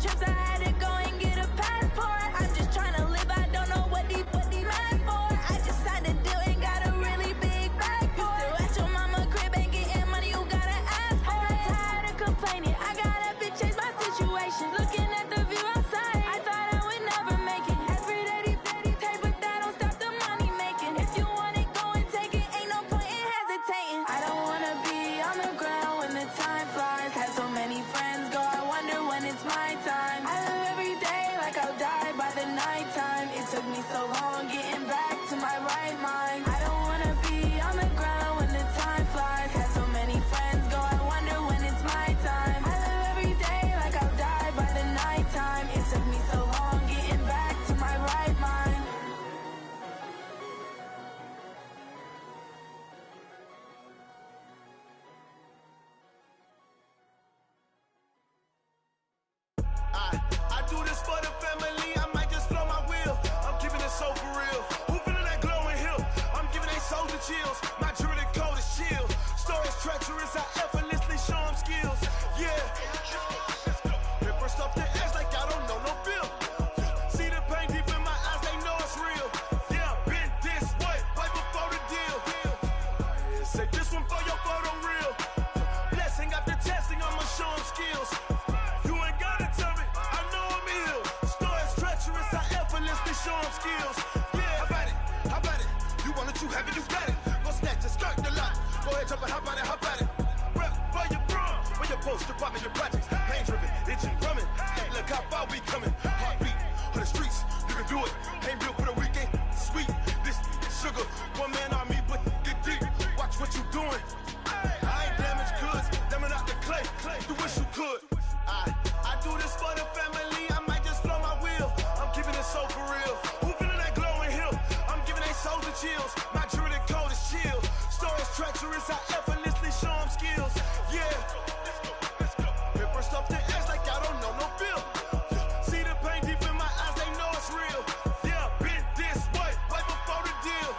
trips, I had to go and get a passport. I'm just trying to live, I don't know what the mad for. I just signed a deal and got a really big bag for it. You still at your mama crib and getting money, you gotta ask for it. I got tired of complaining, I got up and changed my situation. Looking at the view outside, I thought I would never make it. Every day they pay, but that don't stop the money making. If you want it, go and take it, ain't no point in hesitating. I don't wanna be on the ground when the time flies. Had so many friends go, I wonder when it's my time. I live every day like I'll die by the nighttime. It took me so long getting back to my right mind. I don't wanna be on the ground when the time flies. Had so many friends go, I wonder when it's my time. I live every day like I'll die by the nighttime. It took me so long getting back to my right mind. I do this for the family, I might just flow my wheel. I'm keeping it so for real. Who feeling that glowing hill? I'm giving they souls the chills. My jewelry code is chill. Stories treacherous, I effortlessly show them skills. Yeah. Paper stuff the edge like I don't know no feel. See the pain deep in my eyes, they know it's real. Yeah, been this way, right before the deal. Say this one for your photo real. Blessing after testing, I'ma show them skills. You ain't gotta tell me, I know I'm ill. Stories treacherous, I effortlessly show them skills. Yeah, how about it? You want it, you have it, you got it. Go snatch it, skirt the lot. Go ahead, jump it, how about it? Rep where you from, where your post, department, your projects. Pain driven, itching, drumming. Look how far we coming. Heartbeat on the streets, you can do it. Ain't built for the weekend, sweet. This sugar, one man army, but get deep. Watch what you doing. I ain't damaged goods, damn out the clay. You wish you could. I do this for the family, I might just flow my wheel. I'm keeping it so for real. Who feeling that glowing hill? I'm giving they souls the chills. My jewelry code is chill. Stories treacherous, I effortlessly show them skills. Yeah. Paper stuff the edge like I don't know no feel. See the pain deep in my eyes, they know it's real. Yeah, been this way, right before the deal.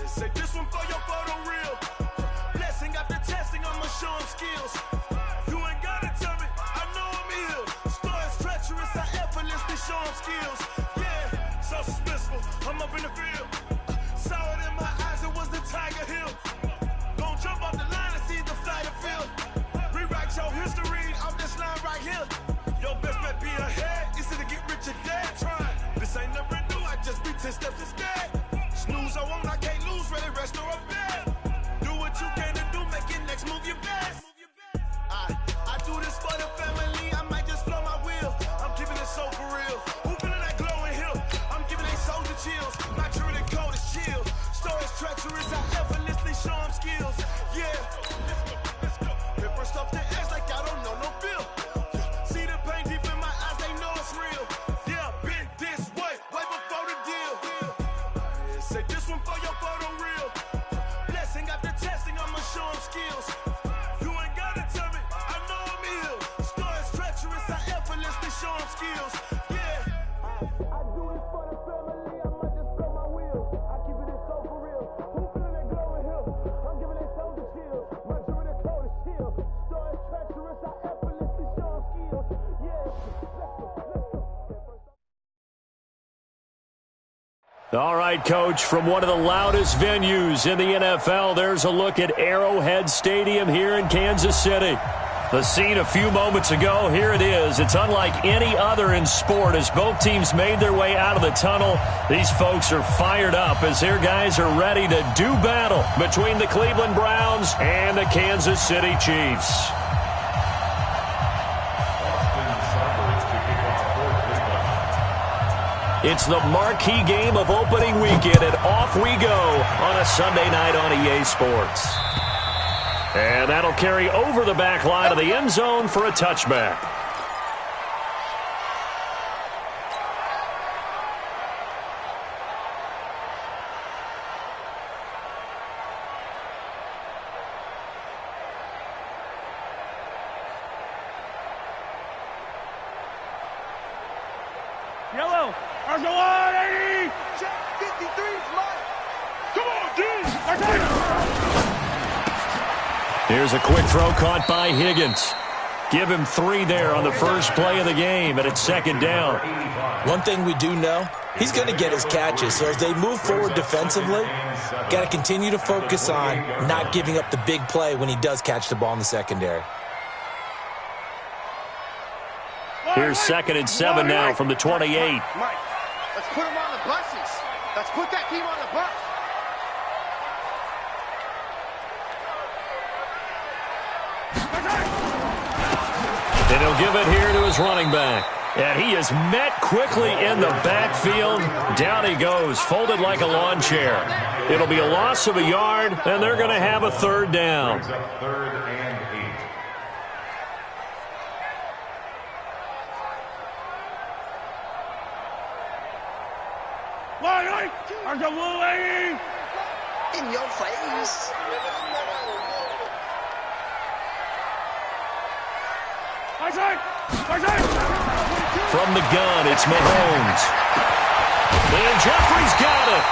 Say this one for your photo real. Blessing after testing, I'ma show them skills. You ain't gotta tell me, I know I'm ill. Stories treacherous, I effortlessly show them skills. Yeah, so suspenseful, I'm up in the field. Saw it in my eyes, it was the Tiger Hill. Gon' jump off the line and see the fly the field. Rewrite your history off this line right here. Your best bet be ahead, easy to get rich or dead. Try, this ain't never new, I just be 10 steps instead. Snooze, I won't, I can't lose, ready, rest or a bed. Do what you can to do, make it next move your best. I do this for the family, I might just flow my wheel. I'm keeping it so for real. Who feeling that glowing hill? I'm giving they souls the chills. My jewelry code is chill. Stories treacherous, I effortlessly show them skills. Yeah. Paper stuff the edge like I don't know no feel. See the pain deep in my eyes, they know it's real. Yeah, been this way, right before the deal. Say this one for your photo real. Blessing after testing, I'ma show them skills. You ain't gotta tell me, I know I'm ill. Stories treacherous, I effortlessly show them skills. Yeah. I do this for the family, I might just blow my wheel. I keep it so for real. Who feeling that glowing hill? I'm giving they souls the chills. My jewelry code is chill. Stories treacherous, I effortlessly show them skills. Yeah. Let's go. All right, Coach, from one of the loudest venues in the NFL, there's a look at Arrowhead Stadium here in Kansas City. The scene a few moments ago, here it is. It's unlike any other in sport as both teams made their way out of the tunnel. These folks are fired up as their guys are ready to do battle between the Cleveland Browns and the Kansas City Chiefs. It's the marquee game of opening weekend, and off we go on a Sunday night on EA Sports. And that'll carry over the back line of the end zone for a touchback. Yellow, RJ180, check 53's mine. Come on, dude. Here's a quick throw caught by Higgins. Give him 3 there on the first play of the game, and it's second down. One thing we do know, he's going to get his catches. So as they move forward defensively, got to continue to focus on not giving up the big play when he does catch the ball in the secondary. Here's 2nd and 7 now from the 28. Mike, let's put him on the buses. Let's put that team on the bus. And he'll give it here to his running back. And he is met quickly in the backfield. Down he goes, folded like a lawn chair. It'll be a loss of a yard, and they're going to have a 3rd down. Third and 8. In your face. From the gun, it's Mahomes. And Jeffrey's got it.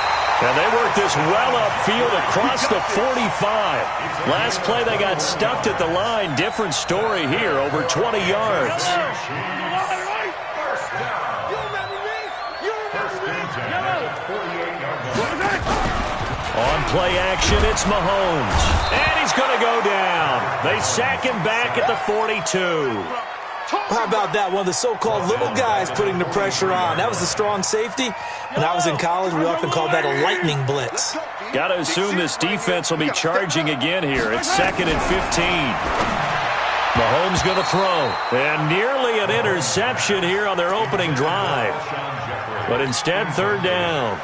And they work this well upfield across the 45. Last play, they got stuffed at the line. Different story here, over 20 yards. On play action, it's Mahomes. And he's going to go down. They sack him back at the 42. How about that? One of the so-called little guys putting the pressure on. That was a strong safety. When I was in college, we often called that a lightning blitz. Got to assume this defense will be charging again here. It's 2nd and 15. Mahomes going to throw. And nearly an interception here on their opening drive. But instead, 3rd down.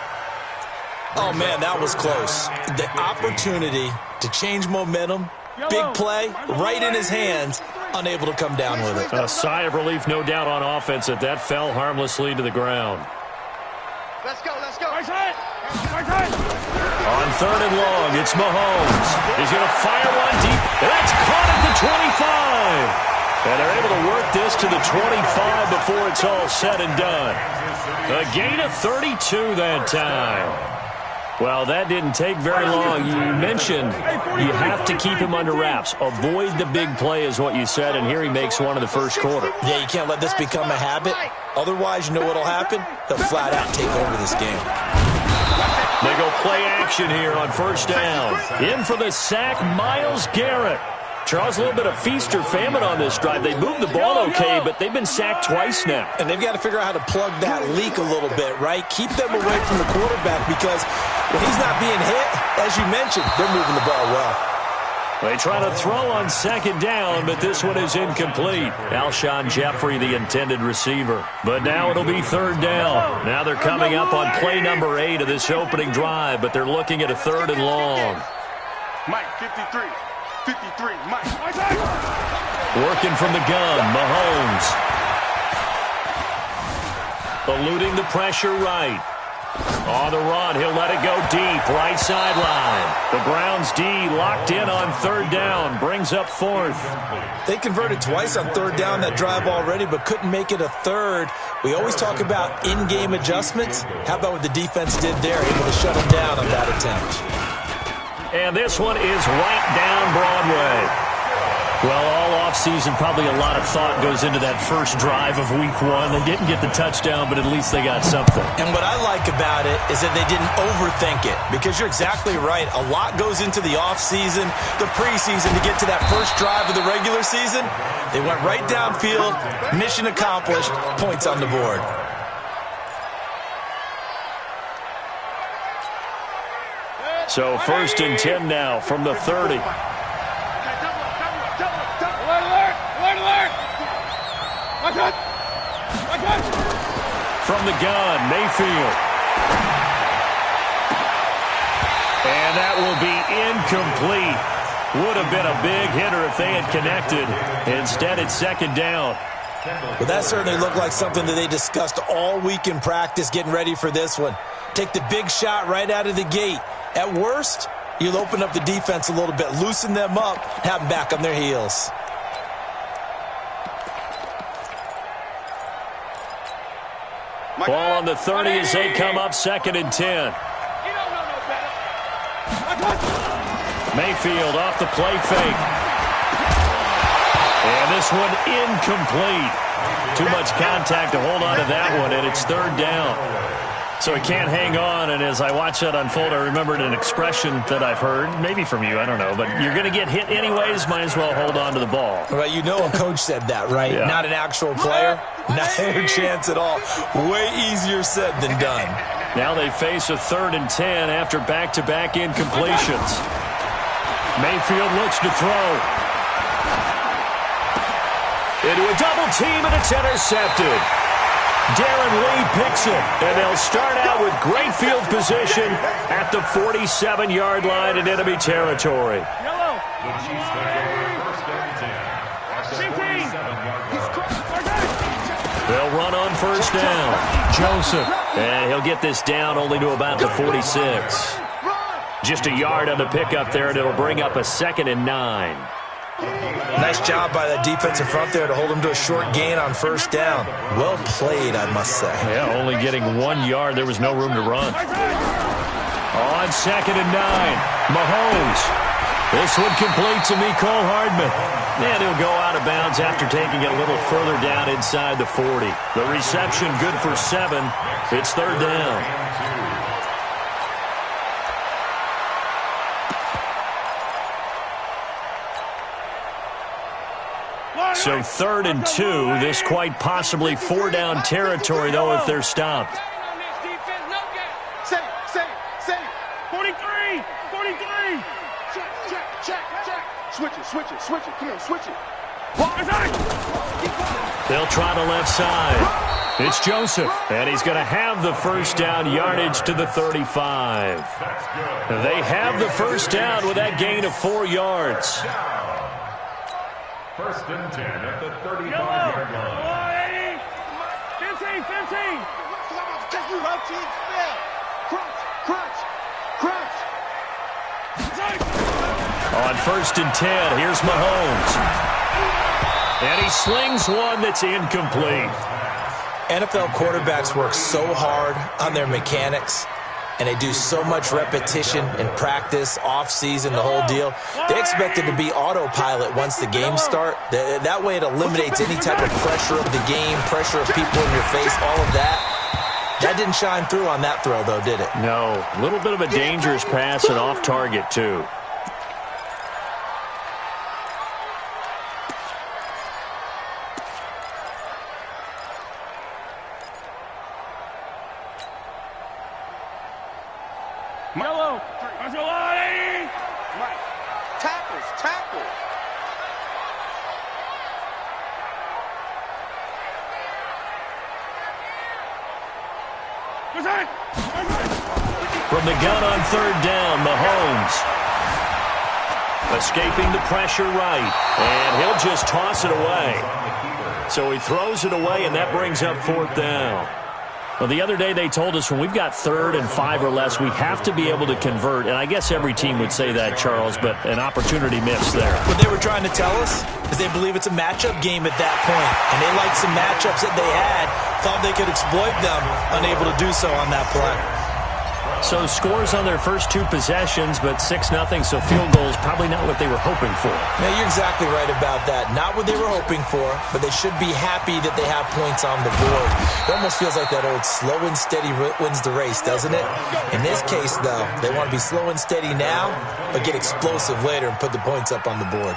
Oh, man, that was close. The opportunity to change momentum, big play, right in his hands, unable to come down with it. A sigh of relief, no doubt, on offense that fell harmlessly to the ground. Let's go, let's go. On 3rd and long, it's Mahomes. He's going to fire one deep, and that's caught at the 25. And they're able to work this to the 25 before it's all said and done. A gain of 32 that time. Well, that didn't take very long. You mentioned you have to keep him under wraps. Avoid the big play is what you said, and here he makes one in the first quarter. Yeah, you can't let this become a habit. Otherwise, you know what will happen? They'll flat out take over this game. They go play action here on 1st down. In for the sack, Myles Garrett. Charles, a little bit of feast or famine on this drive. They moved the ball okay, but they've been sacked twice now. And they've got to figure out how to plug that leak a little bit, right? Keep them away from the quarterback because when he's not being hit, as you mentioned, they're moving the ball well. They try to throw on 2nd down, but this one is incomplete. Alshon Jeffrey, the intended receiver. But now it'll be 3rd down. Now they're coming up on play number 8 of this opening drive, but they're looking at a 3rd and long. Mike, 53. 53, Mike. Working from the gun, Mahomes. Eluding the pressure right. On the run, he'll let it go deep, right sideline. The Browns D locked in on 3rd down, brings up 4th. They converted twice on 3rd down that drive already, but couldn't make it a 3rd. We always talk about in-game adjustments. How about what the defense did there, able to shut them down on that attempt. And this one is right down Broadway. Well, all offseason, probably a lot of thought goes into that first drive of week 1. They didn't get the touchdown, but at least they got something. And what I like about it is that they didn't overthink it, because you're exactly right. A lot goes into the offseason, the preseason, to get to that first drive of the regular season. They went right downfield, mission accomplished, points on the board. So 1st and 10 now from the 30. From the gun, Mayfield. And that will be incomplete. Would have been a big hitter if they had connected. Instead, it's 2nd down. Well, that certainly looked like something that they discussed all week in practice, getting ready for this one. Take the big shot right out of the gate. At worst, you'll open up the defense a little bit, loosen them up, have them back on their heels. Ball on the 30 as they come up 2nd and 10. Mayfield off the play fake. And this this one incomplete. Too much contact to hold on to that one, and it's third down. So he can't hang on, and as I watch that unfold, I remembered an expression that I've heard, maybe from you, I don't know, but you're going to get hit anyways, might as well hold on to the ball. Well, you know a coach said that, right? Yeah. Not an actual player. Not a chance at all. Way easier said than done. Now they face a 3rd and 10 after back-to-back incompletions. Mayfield looks to throw. Into a double team, and it's intercepted. Darren Lee picks it, and they'll start out with great field position at the 47-yard line in enemy territory. Yellow. They'll run on first down. Joseph, and he'll get this down only to about the 46. Just a yard on the pickup there, and it'll bring up a 2nd and 9. Nice job by that defensive front there to hold him to a short gain on first down. Well played, I must say. Yeah, only getting 1 yard. There was no room to run. On 2nd and 9, Mahomes. This one complete to Mecole Hardman. And he'll go out of bounds after taking it a little further down inside the 40. The reception good for 7. It's third down. So 3rd and 2. This quite possibly 4-down territory, though, if they're stopped. Say, 43. check. Switch it. Come on, switch it. They'll try the left side. It's Joseph, and he's going to have the first down yardage to the 35. They have the first down with that gain of 4 yards. 1st and 10 at the 35-yard line. 15. Crunch. On 1st and 10, here's Mahomes. And he slings one that's incomplete. NFL quarterbacks work so hard on their mechanics, and they do so much repetition in practice, off-season, the whole deal. They expect it to be autopilot once the games start. That way it eliminates any type of pressure of the game, pressure of people in your face, all of that. That didn't shine through on that throw, though, did it? No. A little bit of a dangerous pass and off target, too. Yellow. Mike. Tackle. From the gun on 3rd down, Mahomes. Escaping the pressure right. And he'll just toss it away. So he throws it away, and that brings up 4th down. Well, the other day they told us when we've got 3rd and 5 or less, we have to be able to convert. And I guess every team would say that, Charles, but an opportunity missed there. What they were trying to tell us is they believe it's a matchup game at that point. And they liked some matchups that they had, thought they could exploit them, unable to do so on that play. So scores on their first 2 possessions, but 6-0, so field goals probably not what they were hoping for. Now, you're exactly right about that. Not what they were hoping for, but they should be happy that they have points on the board. It almost feels like that old slow and steady wins the race, doesn't it? In this case, though, they want to be slow and steady now, but get explosive later and put the points up on the board.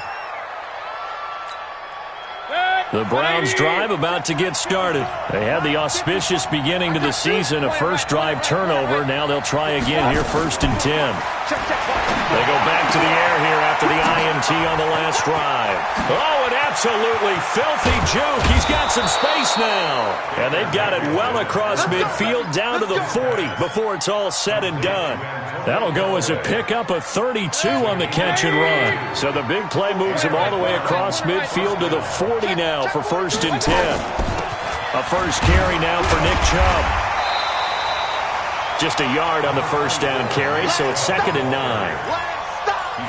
The Browns drive about to get started. They had the auspicious beginning to the season, a first drive turnover. Now they'll try again here, 1st and 10. They go back to the air here after the INT on the last drive. Oh, an absolutely filthy juke. He's got some space now. And they've got it well across midfield down to the 40 before it's all said and done. That'll go as a pickup of 32 on the catch and run. So the big play moves him all the way across midfield to the 40 now for 1st and 10. A first carry now for Nick Chubb. Just a yard on the first down carry, so it's 2nd and 9.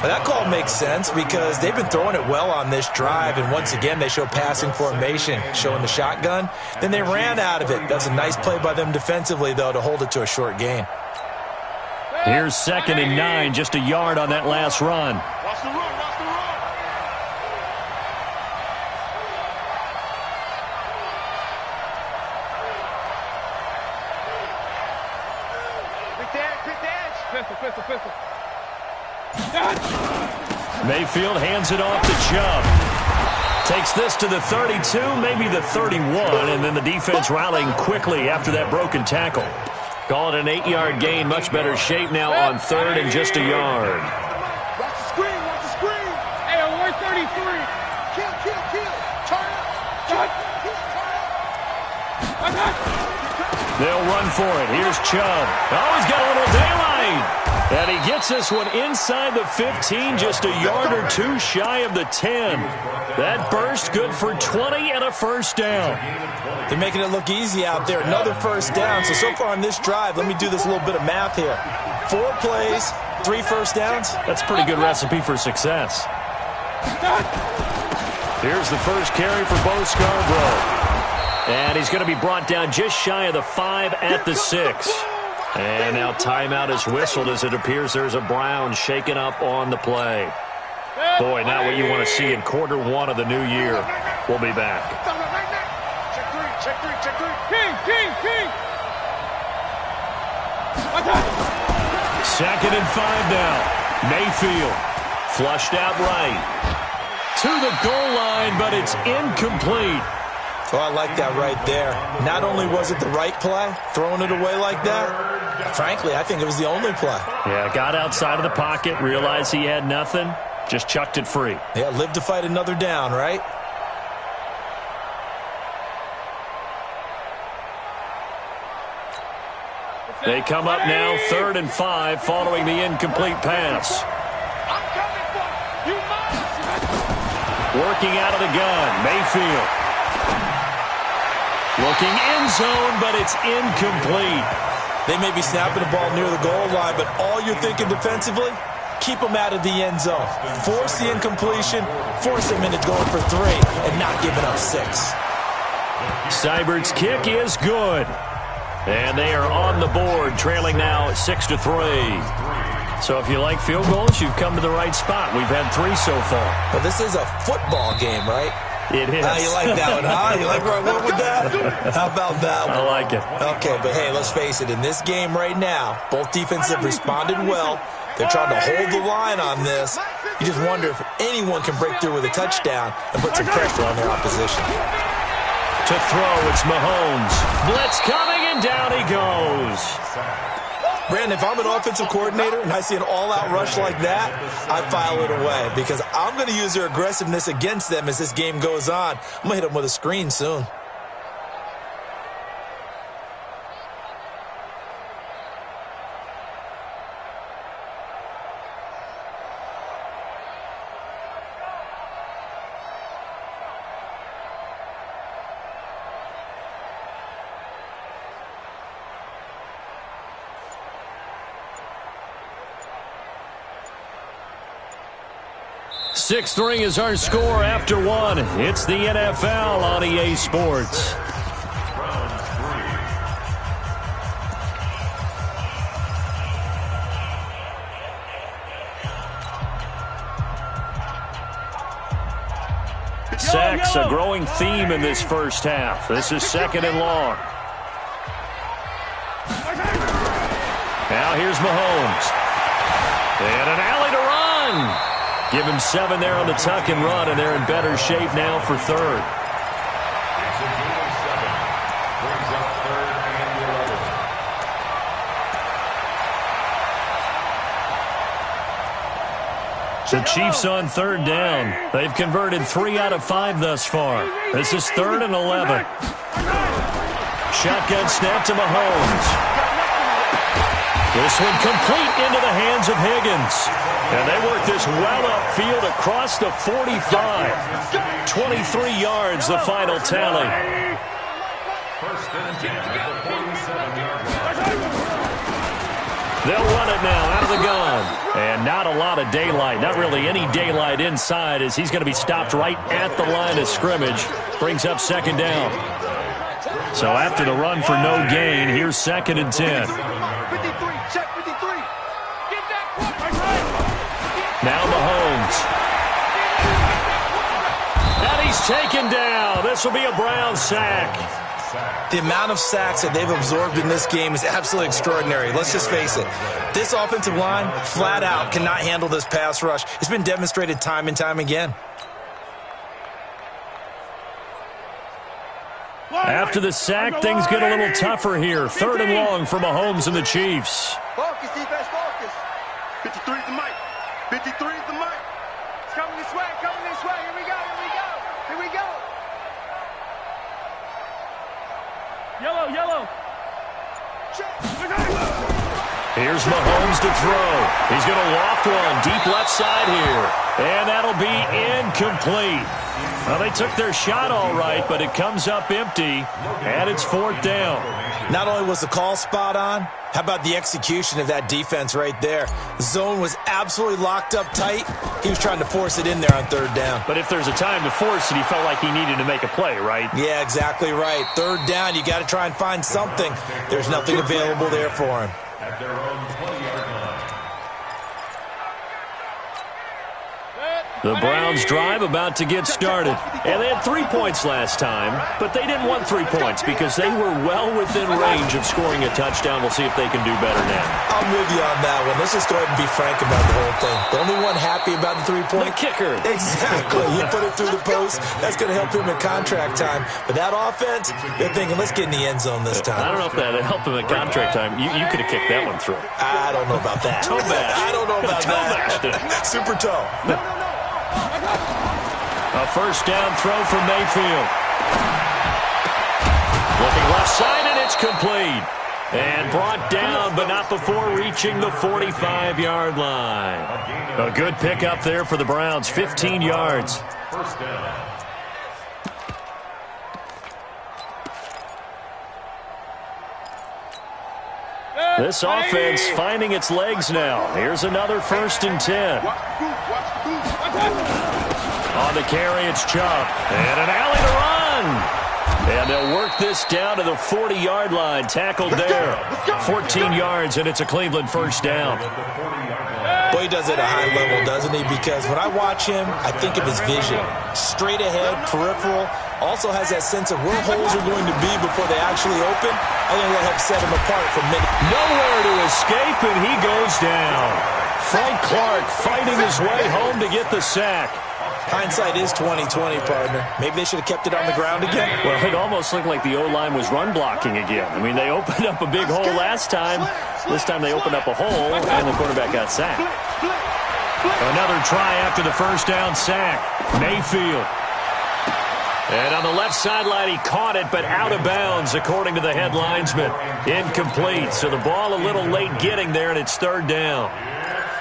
Well, that call makes sense because they've been throwing it well on this drive, and once again they show passing formation, showing the shotgun. Then they ran out of it. That's a nice play by them defensively, though, to hold it to a short gain. Here's 2nd and 9, just a yard on that last run. Watch the run. Mayfield hands it off to Chubb. Takes this to the 32, maybe the 31, and then the defense rallying quickly after that broken tackle. Call it an 8-yard gain. Much better shape now on third and just a yard. Watch the screen, watch the screen. Hey, on 133. Kill. Turn up. They'll run for it. Here's Chubb. Oh, he's got a little daylight. And he gets this one inside the 15, just a yard or two shy of the 10. That burst good for 20 and a first down. They're making it look easy out there. Another first down. So far on this drive, let me do this little bit of math here. 4 plays, 3 first downs. That's a pretty good recipe for success. Here's the first carry for Bo Scarborough. And he's going to be brought down just shy of the 5 at the 6. And now timeout is whistled as it appears there's a Brown shaken up on the play. Boy, not what you want to see in quarter 1 of the new year. We'll be back. Check three. King. 2nd and 5 now. Mayfield flushed out right. To the goal line, but it's incomplete. Oh, I like that right there. Not only was it the right play, throwing it away like that, frankly, I think it was the only play. Yeah, got outside of the pocket, realized he had nothing, just chucked it free. Yeah, live to fight another down, right? They come up now 3rd and 5 following the incomplete pass. I'm coming for you. You must. Working out of the gun, Mayfield. Looking end zone, but it's incomplete. They may be snapping the ball near the goal line, but all you're thinking defensively, keep them out of the end zone. Force the incompletion, force them into going for 3, and not giving up 6. Seibert's kick is good. And they are on the board, trailing now 6-3. So if you like field goals, you've come to the right spot. We've had 3 so far. Well, this is a football game, right? It is. You like that one, huh? You like where I went with that? How about that one? I like it. Okay, but hey, let's face it. In this game right now, both defenses have responded well. They're trying to hold the line on this. You just wonder if anyone can break through with a touchdown and put some pressure on their opposition. To throw, it's Mahomes. Blitz coming, and down he goes. Brandon, if I'm an offensive coordinator and I see an all-out rush like that, I file it away because I'm going to use their aggressiveness against them as this game goes on. I'm going to hit them with a screen soon. Six 6-3 is our score after 1. It's the NFL on EA Sports. Sacks, a growing theme in this first half. This is 2nd and long. Now here's Mahomes. And an alley to run. Give him 7 there on the tuck and run, and they're in better shape now for 3rd. The Chiefs on 3rd down. They've converted 3 out of 5 thus far. This is 3rd and 11. Shotgun snap to Mahomes. This one complete into the hands of Higgins. And they work this well upfield across the 45. 23 yards, the final tally. They'll run it now out of the gun. And not a lot of daylight. Not really any daylight inside as he's going to be stopped right at the line of scrimmage. Brings up 2nd down. So after the run for no gain, here's 2nd and 10. 53, check 53. Now Mahomes. And he's taken down. This will be a Brown sack. The amount of sacks that they've absorbed in this game is absolutely extraordinary. Let's just face it. This offensive line, flat out, cannot handle this pass rush. It's been demonstrated time and time again. After the sack, things get a little tougher here. 3rd and long for Mahomes and the Chiefs. Focus, defense, focus. 53 is the mic. 53 is the mic. It's coming this way, coming this way. Here we go, here we go. Here we go. Yellow, yellow. Here's Mahomes to throw. He's going to loft one deep left side here. And that'll be incomplete. Well, they took their shot all right, but it comes up empty, and it's 4th down. Not only was the call spot on, how about the execution of that defense right there? The zone was absolutely locked up tight. He was trying to force it in there on 3rd down. But if there's a time to force it, he felt like he needed to make a play, right? Yeah, exactly right. 3rd down, you got to try and find something. There's nothing available there for him. At their own 20-yard line. The Browns drive about to get started. And they had 3 points last time, but they didn't want 3 points because they were well within range of scoring a touchdown. We'll see if they can do better now. I'm with you on that one. Let's just go ahead and be frank about the whole thing. The only one happy about the 3-point? The kicker. Exactly. He put it through the post. That's going to help him in contract time. But that offense, they're thinking, let's get in the end zone this time. I don't know if that helped him at contract time. You could have kicked that one through. I don't know about that. Toe bash. I don't know about that. Super toe. A 1st down throw from Mayfield. Looking left side, and it's complete. And brought down, but not before reaching the 45-yard line. A good pickup there for the Browns, 15 yards. 1st down. This offense finding its legs now. Here's another 1st and 10. On the carry, it's Chubb. And an alley to run. And they'll work this down to the 40-yard line. Tackled there. 14 yards, and it's a Cleveland 1st down. Boy, he does it at a high level, doesn't he? Because when I watch him, I think of his vision. Straight ahead, peripheral. Also has that sense of where holes are going to be before they actually open. I think that helps set him apart from many. Nowhere to escape, and he goes down. Frank Clark fighting his way home to get the sack. Hindsight is 20/20, partner. Maybe they should have kept it on the ground again. Well, it almost looked like the O-line was run blocking again. I mean, they opened up a big hole last time. This time they opened up a hole, and the quarterback got sacked. Another try after the 1st down sack. Mayfield. And on the left sideline, he caught it, but out of bounds, according to the head linesman. Incomplete. So the ball a little late getting there, and it's 3rd down.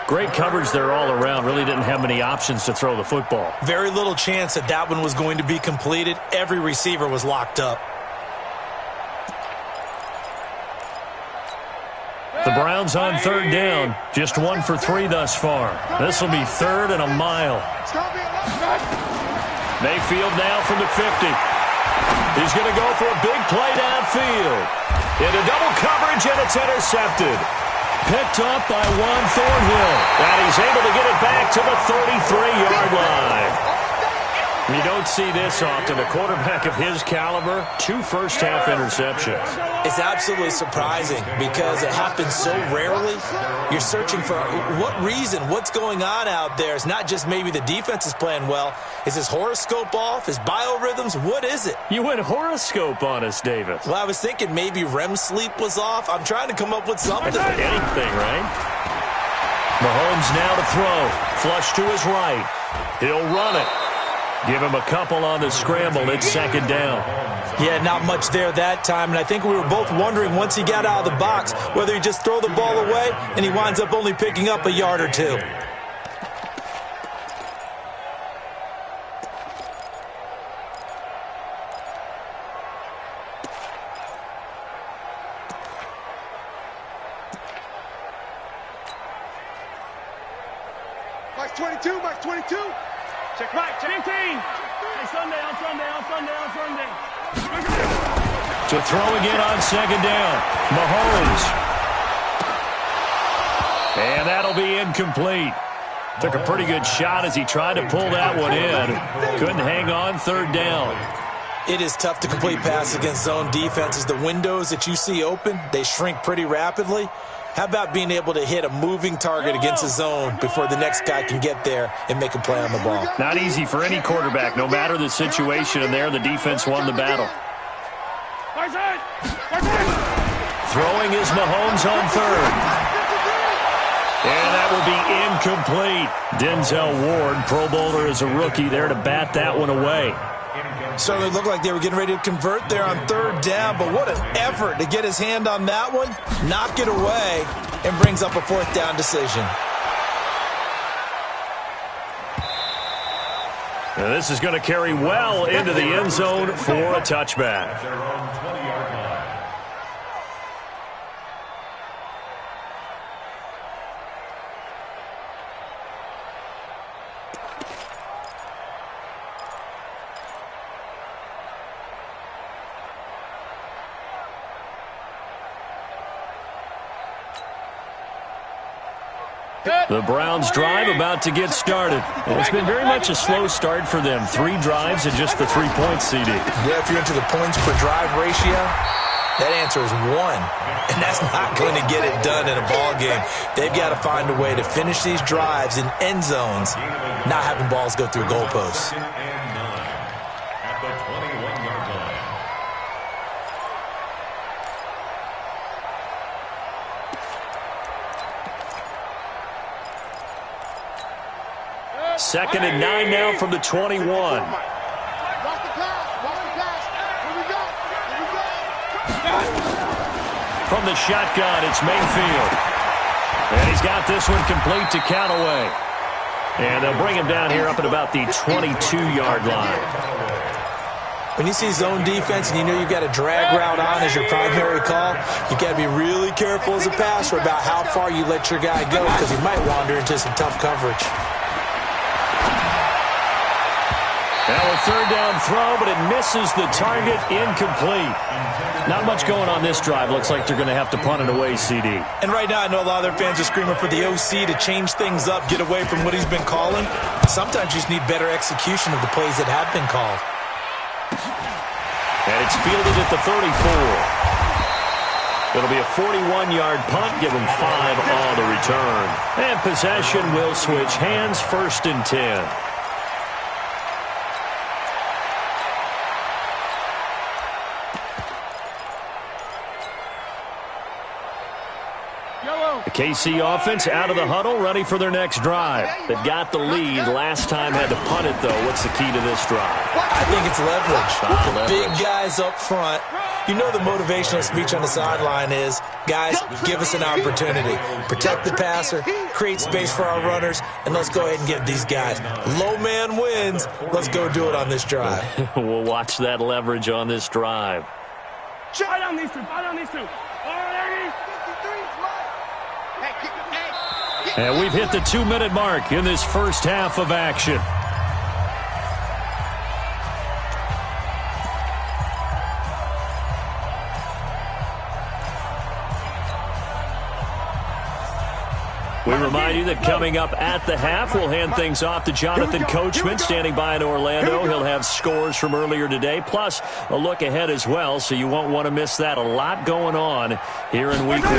Great coverage there all around. Really didn't have many options to throw the football. Very little chance that that one was going to be completed. Every receiver was locked up. The Browns on 3rd down. Just 1 for 3 thus far. This will be 3rd and a mile. Mayfield now from the 50. He's going to go for a big play downfield. Into double coverage, and it's intercepted. Picked up by Juan Thornhill. And he's able to get it back to the 33-yard line. You don't see this often. A quarterback of his caliber, 2 first-half interceptions. It's absolutely surprising because it happens so rarely. You're searching for what reason, what's going on out there. It's not just maybe the defense is playing well. Is his horoscope off? His biorhythms? What is it? You went horoscope on us, David. Well, I was thinking maybe REM sleep was off. I'm trying to come up with something. Anything, right? Mahomes now to throw. Flush to his right. He'll run it. Give him a couple on the scramble. It's 2nd down. Yeah, not much there that time. And I think we were both wondering once he got out of the box whether he just throw the ball away and he winds up only picking up a yard or 2. Mike's 22, Mike's 22. Check right, check 18. Hey, Sunday. To throw again on 2nd down. Mahomes. And that'll be incomplete. Took a pretty good shot as he tried to pull that one in. Couldn't hang on 3rd down. It is tough to complete passes against zone defenses. The windows that you see open, they shrink pretty rapidly. How about being able to hit a moving target against a zone before the next guy can get there and make a play on the ball? Not easy for any quarterback, no matter the situation, and there the defense won the battle. Throwing is Mahomes on third. And that will be incomplete. Denzel Ward, Pro Bowler as a rookie, there to bat that one away. Certainly looked like they were getting ready to convert there on third down, but what an effort to get his hand on that one, knock it away, and brings up a fourth down decision. Now this is going to carry well into the end zone for a touchback. The Browns drive about to get started. And it's been very much a slow start for them. 3 drives and just the 3 points, CD. Yeah, if you're into the points per drive ratio, that answer is 1. And that's not going to get it done in a ball game. They've got to find a way to finish these drives in end zones, not having balls go through goalposts. Second and 9 now from the 21. Watch the pass. Watch the pass. Here we go. From the shotgun, it's Mayfield. And he's got this one complete to Callaway. And they'll bring him down here up at about the 22-yard line. When you see zone defense and you know you've got a drag route on as your primary call, you've got to be really careful as a passer about how far you let your guy go because he might wander into some tough coverage. Now a third down throw, but it misses the target, incomplete. Not much going on this drive. Looks like they're going to have to punt it away, CD. And right now I know a lot of their fans are screaming for the OC to change things up, get away from what he's been calling. Sometimes you just need better execution of the plays that have been called. And it's fielded at the 34. It'll be a 41-yard punt, give them 5 on the return. And possession will switch hands, 1st and 10. The KC offense out of the huddle, ready for their next drive. They've got the lead. Last time had to punt it, though. What's the key to this drive? I think it's leverage. Big guys up front. You know the motivational speech on the sideline is, guys, give us an opportunity. Protect the passer, create space for our runners, and let's go ahead and get these guys. Low man wins. Let's go do it on this drive. We'll watch that leverage on this drive. Fight on these two. Fight on these two. And we've hit the 2-minute mark in this first half of action. We remind you that coming up at the half, we'll hand things off to Jonathan Coachman, standing by in Orlando. He'll have scores from earlier today, plus a look ahead as well, so you won't want to miss that. A lot going on here in Week 1.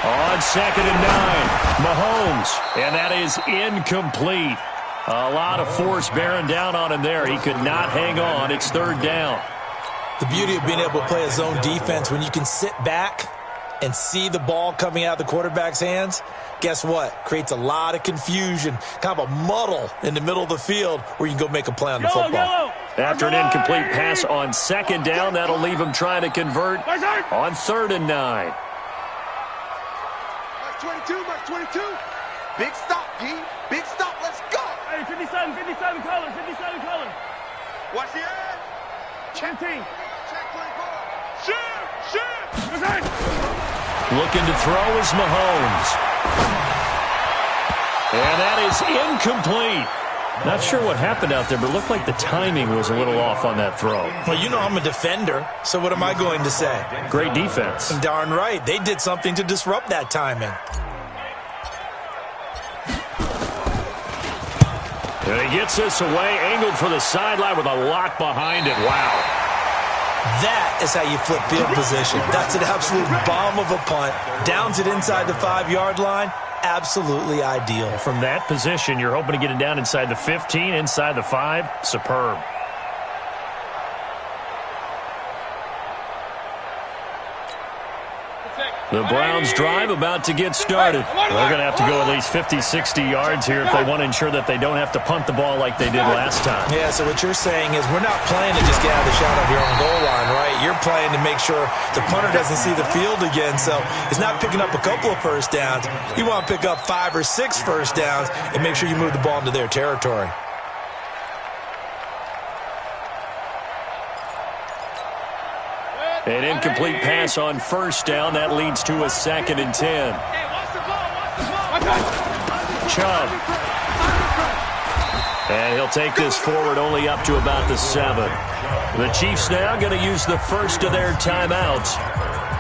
On 2nd and 9, Mahomes, and that is incomplete. A lot of force bearing down on him there. He could not hang on. It's 3rd down. The beauty of being able to play a zone defense, when you can sit back and see the ball coming out of the quarterback's hands, guess what? Creates a lot of confusion, kind of a muddle in the middle of the field where you can go make a play on the football. After an incomplete pass on 2nd down, that'll leave him trying to convert on 3rd and 9. 22, Mark 22. Big stop, P. Big stop. Let's go. Hey, 57 color, 57 color. Watch the air. Check 10. Check 24. Shoot. Looking to throw is Mahomes. And that is incomplete. Not sure what happened out there, but it looked like the timing was a little off on that throw. Well, you know I'm a defender, so what am I going to say? Great defense. Darn right. They did something to disrupt that timing. And he gets this away, angled for the sideline with a lot behind it. Wow. That is how you flip field position. That's an absolute bomb of a punt. Downs it inside the 5-yard line. Absolutely ideal. From that position, you're hoping to get it down inside the 15, inside the 5. Superb. The Browns drive about to get started. They're going to have to go at least 50, 60 yards here if they want to ensure that they don't have to punt the ball like they did last time. Yeah, so what you're saying is we're not playing to just get out of the shot of your own goal line, right? You're playing to make sure the punter doesn't see the field again, so it's not picking up a couple of first downs. You want to pick up 5 or 6 first downs and make sure you move the ball into their territory. An incomplete pass on first down. That leads to a 2nd and 10. Chubb. And he'll take this forward only up to about the 7. The Chiefs now going to use the first of their timeouts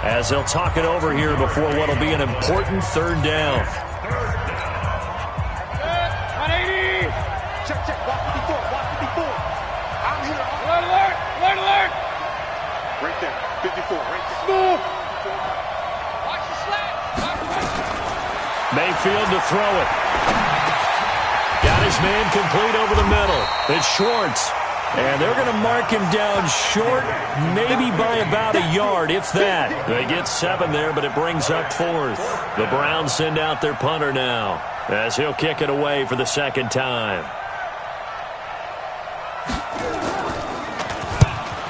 as they'll talk it over here before what will be an important 3rd down. 180. Check, watch 54, watch 54. I'm here. Alert. Right there, 54, right there. Smooth. Watch the slant. Mayfield to throw it. Got his man complete over the middle. It's Schwartz. And they're going to mark him down short, maybe by about a yard, if that. They get 7 there, but it brings up 4th. The Browns send out their punter now as he'll kick it away for the 2nd time.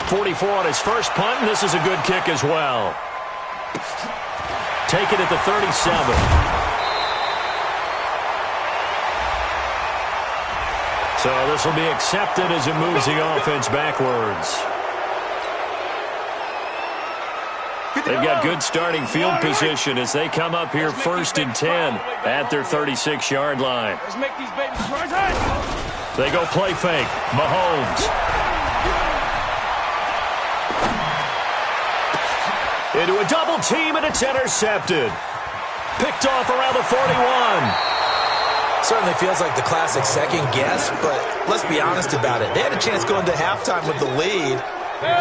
44 on his first punt, and this is a good kick as well. Take it at the 37. So this will be accepted as it moves the offense backwards. They've got good starting field position as they come up here 1st and 10 at their 36-yard line. Let's make these babies run. They go play fake. Mahomes. Into a double team, and it's intercepted. Picked off around the 41. Certainly feels like the classic second guess, but let's be honest about it. They had a chance going to halftime with the lead.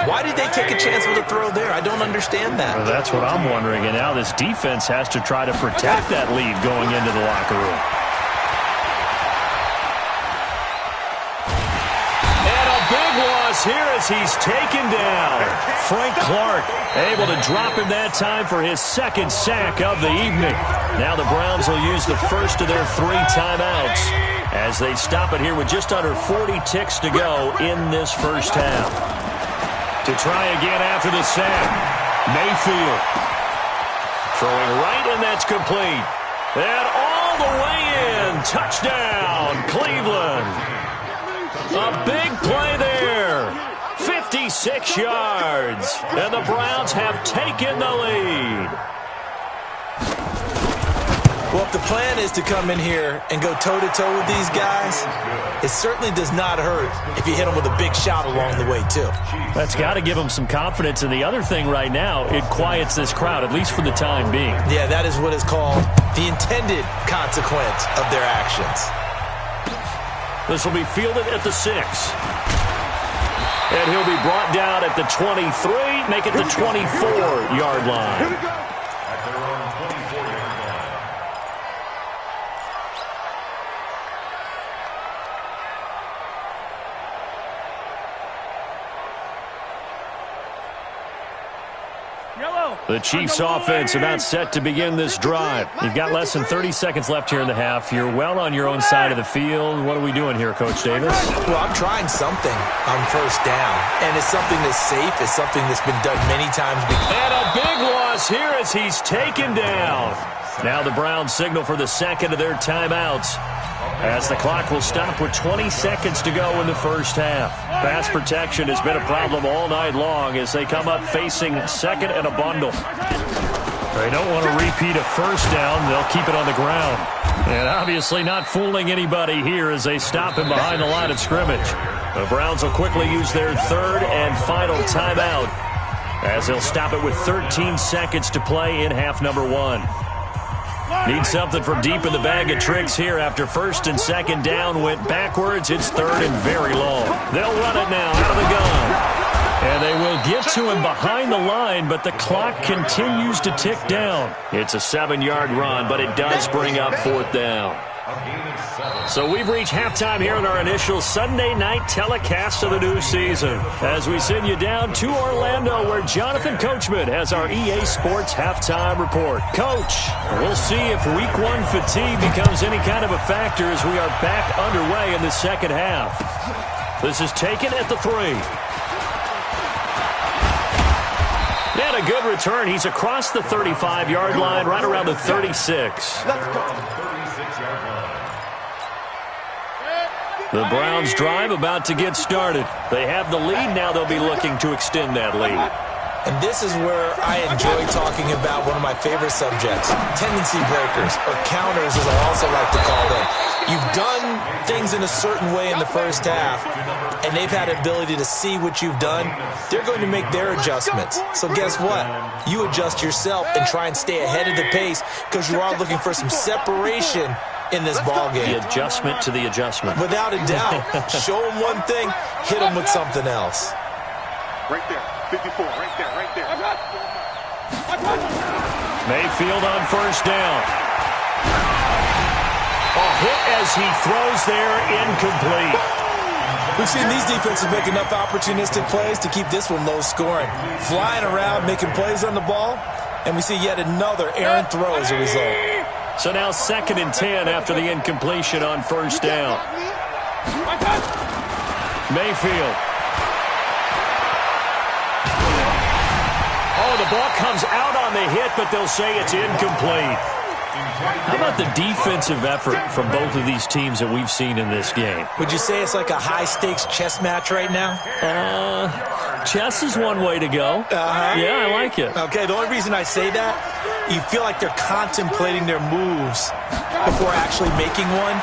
Why did they take a chance with a throw there? I don't understand that. Well, that's what I'm wondering, and now this defense has to try to protect that lead going into the locker room. And a big loss here as he's taken down. Frank Clark able to drop him that time for his 2nd sack of the evening. Now the Browns will use the first of their 3 timeouts as they stop it here with just under 40 ticks to go in this first half. To try again after the sack, Mayfield throwing right, and that's complete. And all the way in, touchdown, Cleveland. A big play there. 56 yards, and the Browns have taken the lead. Well, if the plan is to come in here and go toe-to-toe with these guys, it certainly does not hurt if you hit them with a big shot along the way, too. That's got to give them some confidence. And the other thing right now, it quiets this crowd, at least for the time being. Yeah, that is what is called the intended consequence of their actions. This will be fielded at the 6. And he'll be brought down at the 23, make it the 24-yard line. The Chiefs offense about set to begin this drive. You've got less than 30 seconds left here in the half. You're well on your own side of the field. What are we doing here, Coach Davis? Well, I'm trying something on first down, and it's something that's safe. It's something that's been done many times before. And a big loss here as he's taken down. Now the Browns signal for the 2nd of their timeouts as the clock will stop with 20 seconds to go in the first half. Pass protection has been a problem all night long as they come up facing 2nd and a bundle. They don't want to repeat a first down. They'll keep it on the ground. And obviously not fooling anybody here as they stop him behind the line of scrimmage. The Browns will quickly use their 3rd and final timeout as they'll stop it with 13 seconds to play in half number 1. Need something from deep in the bag of tricks here after first and second down went backwards. It's third and very long. They'll run it now out of the gun. And they will get to him behind the line, but the clock continues to tick down. It's a 7-yard run, but it does bring up fourth down. So we've reached halftime here in our initial Sunday night telecast of the new season as we send you down to Orlando where Jonathan Coachman has our EA Sports halftime report. Coach, we'll see if week 1 fatigue becomes any kind of a factor as we are back underway in the second half. This is taken at the 3. And a good return. He's across the 35-yard line, right around the 36. The Browns drive about to get started. They have the lead. Now they'll be looking to extend that lead. And this is where I enjoy talking about one of my favorite subjects, tendency breakers, or counters as I also like to call them. You've done things in a certain way in the first half, and they've had the ability to see what you've done. They're going to make their adjustments. So guess what? You adjust yourself and try and stay ahead of the pace because you are looking for some separation in this ballgame. The adjustment to the adjustment. Without a doubt. Show them one thing, hit them with something else. Right there. 54, right there, right there. Mayfield on first down. A hit as he throws there, incomplete. We've seen these defenses make enough opportunistic plays to keep this one low scoring. Flying around, making plays on the ball, and we see yet another errant throw as a result. So now 2nd and 10 after the incompletion on first down. Mayfield. Oh, the ball comes out on the hit, but they'll say it's incomplete. How about the defensive effort from both of these teams that we've seen in this game? Would you say it's like a high-stakes chess match right now? Chess is one way to go. Yeah, I like it. Okay, the only reason I say that, you feel like they're contemplating their moves before actually making one,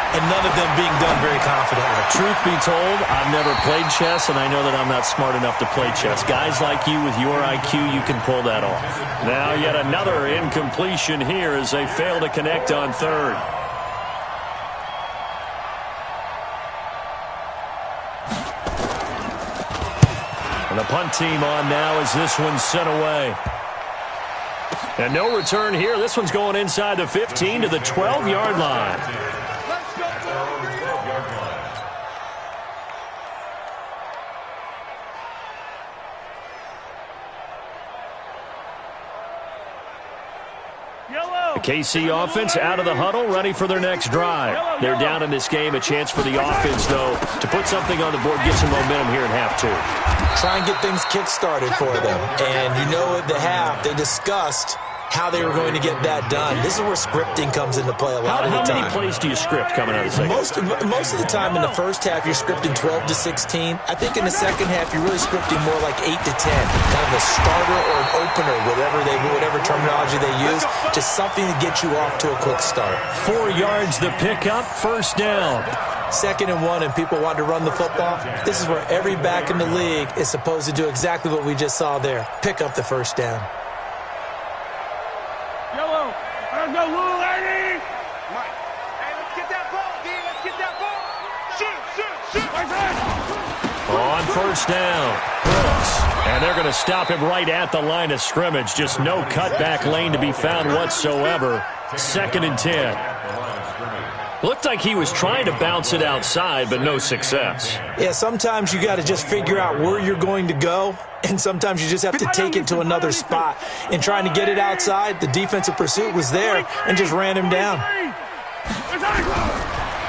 and none of them being done very confidently. Truth be told, I've never played chess, and I know that I'm not smart enough to play chess. Guys like you with your IQ, you can pull that off. Now yet another incompletion here as they fail to connect on third. And the punt team on now as this one's sent away. And no return here. This one's going inside the 15 to the 12-yard line. The KC offense out of the huddle, ready for their next drive. They're down in this game. A chance for the offense, though, to put something on the board, get some momentum here in half 2. Try and get things kick-started for them. And you know at the half, they discussed how they were going to get that done. This is where scripting comes into play a lot of the time. How many plays do you script coming out of the second? Most of the time in the first half, you're scripting 12 to 16. I think in the second half, you're really scripting more like 8 to 10. Kind of a starter or an opener, whatever terminology they use. Just something to get you off to a quick start. 4 yards the pickup, first down. 2nd and 1, and people want to run the football. This is where every back in the league is supposed to do exactly what we just saw there. Pick up the first down. Yellow. Let's go, little lady. Mike. Hey, let's get that ball, D. Let's get that ball. Shoot. On first down. And they're going to stop him right at the line of scrimmage. Just no cutback lane to be found whatsoever. 2nd and 10. Looked like he was trying to bounce it outside, but no success. Yeah, sometimes you got to just figure out where you're going to go, and sometimes you just have to take it to another spot. In trying to get it outside, the defensive pursuit was there and just ran him down.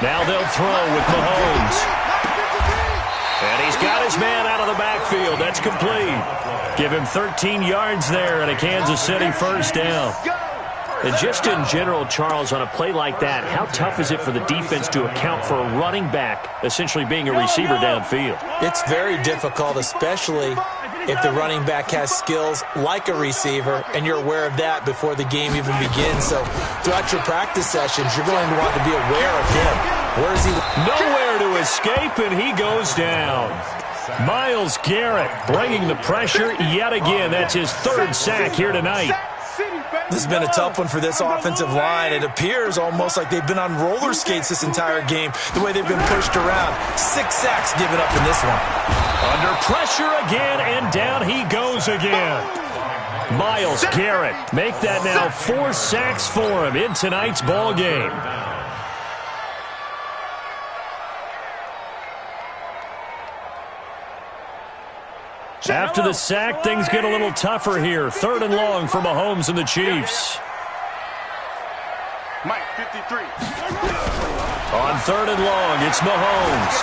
Now they'll throw with Mahomes. And he's got his man out of the backfield. That's complete. Give him 13 yards there and a Kansas City first down. And just in general, Charles, on a play like that, how tough is it for the defense to account for a running back essentially being a receiver downfield? It's very difficult, especially if the running back has skills like a receiver, and you're aware of that before the game even begins. So throughout your practice sessions, you're going to want to be aware of him. Where is he? Nowhere to escape, and he goes down. Myles Garrett bringing the pressure yet again. That's his 3rd sack here tonight. This has been a tough one for this offensive line. It appears almost like they've been on roller skates this entire game, the way they've been pushed around. 6 sacks given up in this one. Under pressure again, and down he goes again. Myles Garrett make that now 4 sacks for him in tonight's ball game. After the sack, things get a little tougher here. 3rd and long for Mahomes and the Chiefs. Mike, 53. On 3rd and long, it's Mahomes.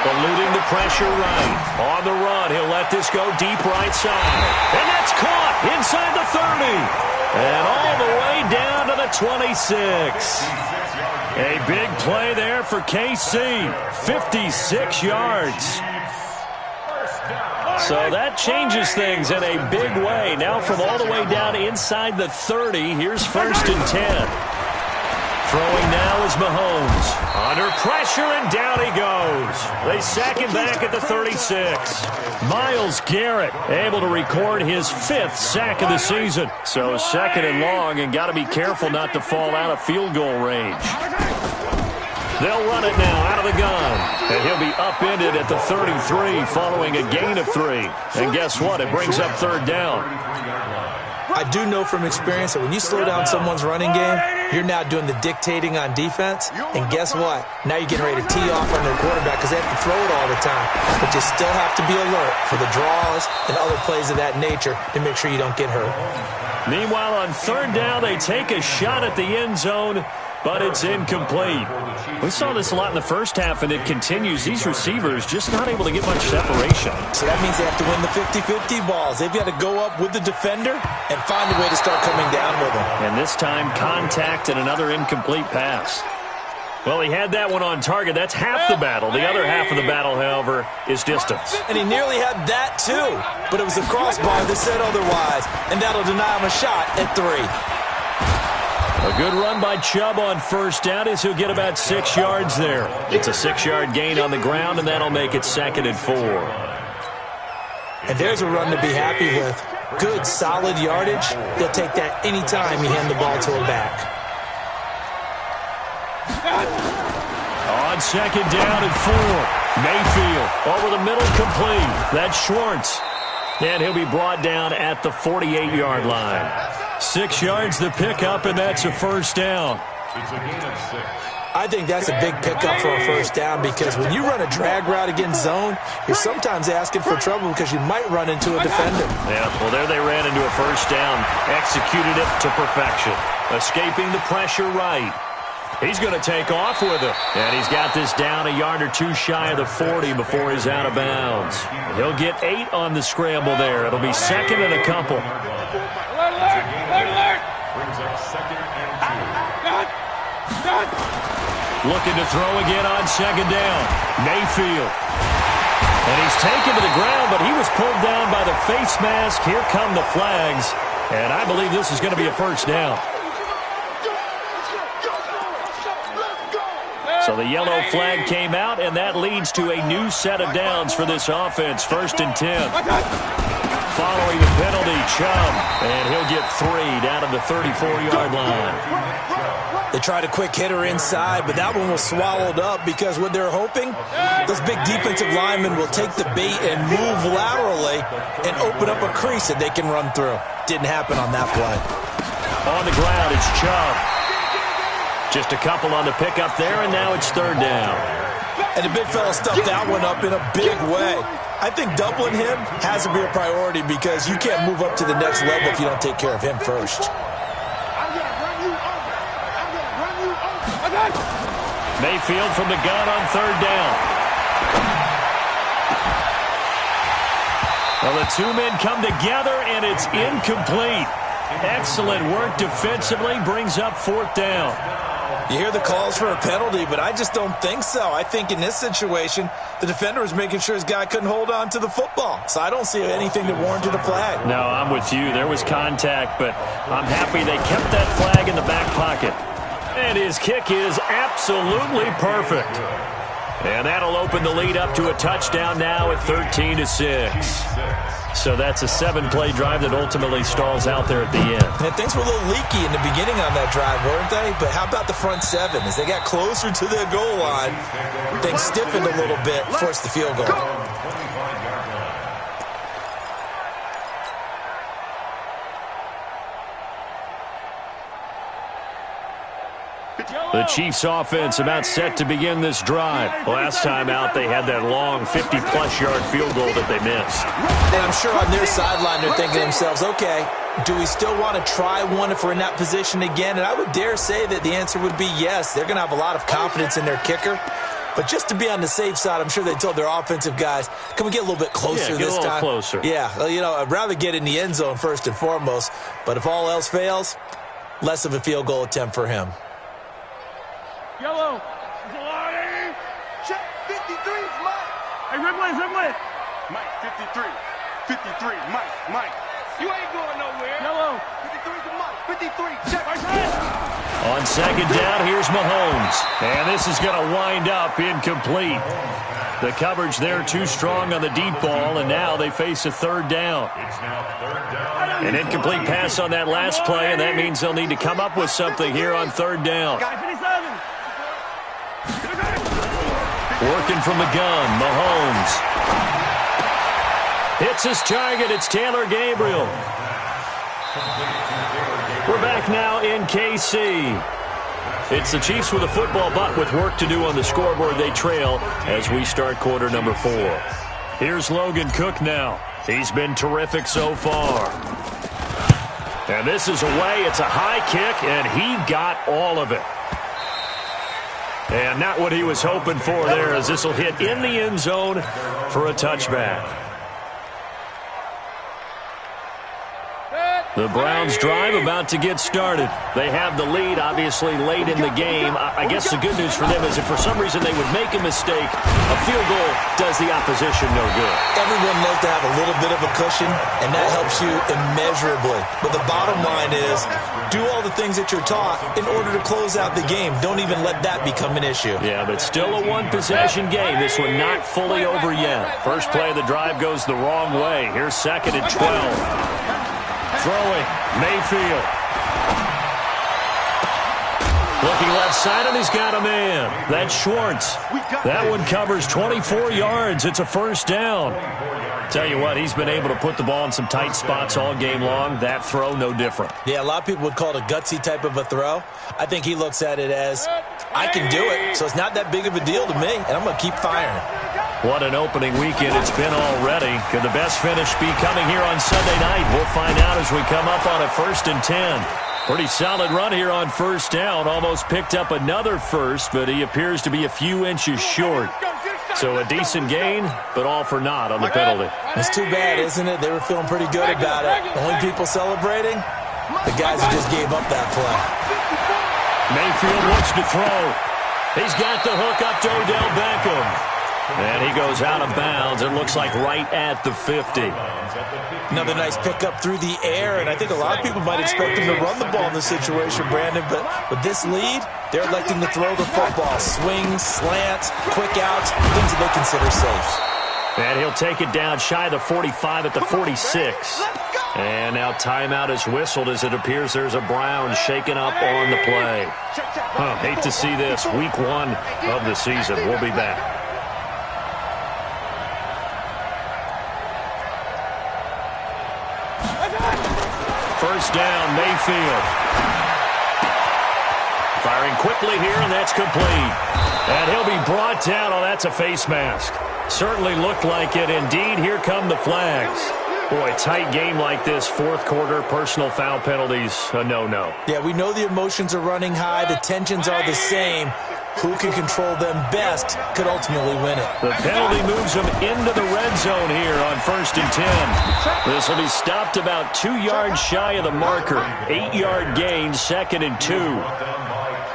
Eluding the pressure right. On the run, he'll let this go deep right side. And that's caught inside the 30. And all the way down to the 26. A big play there for KC. 56 yards. So that changes things in a big way. Now from all the way down inside the 30, here's 1st and 10. Throwing now is Mahomes. Under pressure, and down he goes. They sack him back at the 36. Myles Garrett able to record his 5th sack of the season. So 2nd and long, and got to be careful not to fall out of field goal range. They'll run it now out of the gun. And he'll be upended at the 33 following a gain of 3. And guess what? It brings up 3rd down. I do know from experience that when you slow down someone's running game, you're now doing the dictating on defense. And guess what? Now you're getting ready to tee off on their quarterback because they have to throw it all the time. But you still have to be alert for the draws and other plays of that nature to make sure you don't get hurt. Meanwhile, on 3rd down, they take a shot at the end zone, but it's incomplete. We saw this a lot in the first half, and it continues. These receivers just not able to get much separation. So that means they have to win the 50-50 balls. They've got to go up with the defender and find a way to start coming down with them. And this time, contact and another incomplete pass. Well, he had that one on target. That's half the battle. The other half of the battle, however, is distance. And he nearly had that, too. But it was the crossbar that said otherwise, and that'll deny him a shot at 3. A good run by Chubb on 1st down as he'll get about 6 yards there. It's a 6-yard gain on the ground, and that'll make it 2nd and 4. And there's a run to be happy with. Good, solid yardage. He'll take that any time you hand the ball to him back. On 2nd down and 4. Mayfield over the middle, complete. That's Schwartz. And he'll be brought down at the 48-yard line. 6 yards the pickup, and that's a 1st down. It's a gain of 6. I think that's a big pickup for a 1st down because when you run a drag route against zone, you're sometimes asking for trouble because you might run into a defender. Yeah, well, there they ran into a 1st down. Executed it to perfection. Escaping the pressure right. He's going to take off with it. And he's got this down a yard or 2 shy of the 40 before he's out of bounds. He'll get 8 on the scramble there. It'll be 2nd and a couple. Brings up 2nd and 2. Looking to throw again on 2nd down. Mayfield. And he's taken to the ground, but he was pulled down by the face mask. Here come the flags. And I believe this is going to be a 1st down. So the yellow flag came out, and that leads to a new set of downs for this offense. 1st and 10. Following the penalty, Chubb, and he'll get 3 down to the 34-yard line. They tried a quick hitter inside, but that one was swallowed up because what they're hoping, those big defensive linemen will take the bait and move laterally and open up a crease that they can run through. Didn't happen on that play. On the ground, it's Chubb. Just a couple on the pickup there, and now it's 3rd down. And the big fella stuffed that one up in a big way. I think doubling him has to be a priority because you can't move up to the next level if you don't take care of him first. Mayfield from the gun on 3rd down. Well, the 2 men come together, and it's incomplete. Excellent work defensively, brings up 4th down. You hear the calls for a penalty, but I just don't think so. I think in this situation, the defender was making sure his guy couldn't hold on to the football. So I don't see anything that warranted a flag. No, I'm with you. There was contact, but I'm happy they kept that flag in the back pocket. And his kick is absolutely perfect. And that'll open the lead up to a touchdown now at 13-6. So that's a 7-play drive that ultimately stalls out there at the end. And things were a little leaky in the beginning on that drive, weren't they? But how about the front seven? As they got closer to the goal line, things stiffened a little bit, forced the field goal. The Chiefs offense about set to begin this drive. Last time out, they had that long 50-plus yard field goal that they missed. And I'm sure on their sideline, they're thinking to themselves, okay, do we still want to try one if we're in that position again? And I would dare say that the answer would be yes. They're going to have a lot of confidence in their kicker. But just to be on the safe side, I'm sure they told their offensive guys, can we get a little bit closer this time? Closer. Yeah, well, you know, I'd rather get in the end zone first and foremost. But if all else fails, less of a field goal attempt for him. Yellow. Check 53's Mike. Hey, Ripley. Mike, 53. 53, Mike. You ain't going nowhere. Yellow. 53's to Mike. 53, check. On second down, here's Mahomes. And this is going to wind up incomplete. The coverage there too strong on the deep ball, and now they face a third down. An incomplete pass on that last play, and that means they'll need to come up with something here on third down. Working from the gun, Mahomes. Hits his target. It's Taylor Gabriel. We're back now in KC. It's the Chiefs with a football, but with work to do on the scoreboard. They trail as we start quarter number 4. Here's Logan Cook now. He's been terrific so far. And this is away. It's a high kick, and he got all of it. And not what he was hoping for there, as this will hit in the end zone for a touchback. The Browns drive about to get started. They have the lead, obviously, late in the game. I guess the good news for them is if for some reason they would make a mistake, a field goal does the opposition no good. Everyone loves to have a little bit of a cushion, and that helps you immeasurably. But the bottom line is, do all the things that you're taught in order to close out the game. Don't even let that become an issue. Yeah, but still a one-possession game. This one not fully over yet. First play of the drive goes the wrong way. Here's second and 12. Throwing, Mayfield. Looking left side, and he's got a man. That's Schwartz. That one covers 24 yards. It's a first down. Tell you what, he's been able to put the ball in some tight spots all game long. That throw, no different. Yeah, a lot of people would call it a gutsy type of a throw. I think he looks at it as, I can do it, so it's not that big of a deal to me, and I'm going to keep firing. What an opening weekend it's been already. Could the best finish be coming here on Sunday night? We'll find out as we come up on a 1st and 10. Pretty solid run here on first down. Almost picked up another first, but he appears to be a few inches short. So a decent gain, but all for naught on the penalty. It's too bad, isn't it? They were feeling pretty good about it. Only people celebrating, the guys who just gave up that play. Mayfield wants to throw. He's got the hook up to Odell Beckham. And he goes out of bounds. It looks like right at the 50. Another nice pickup through the air, and I think a lot of people might expect him to run the ball in this situation, Brandon, but with this lead, they're electing to throw the football. Swings, slants, quick outs, things that they consider safe. And he'll take it down shy of the 45 at the 46. And now timeout is whistled as it appears there's a Brown shaken up on the play. Hate to see this. Week 1 of the season. We'll be back. First down, Mayfield. Firing quickly here, and that's complete. And he'll be brought down. Oh, that's a face mask. Certainly looked like it. Indeed, here come the flags. Boy, tight game like this, fourth quarter, personal foul penalties, a no-no. Yeah, we know the emotions are running high. The tensions are the same. Who can control them best could ultimately win it. The penalty moves them into the red zone here on 1st and 10. This will be stopped about 2 yards shy of the marker. 8-yard gain, 2nd and 2.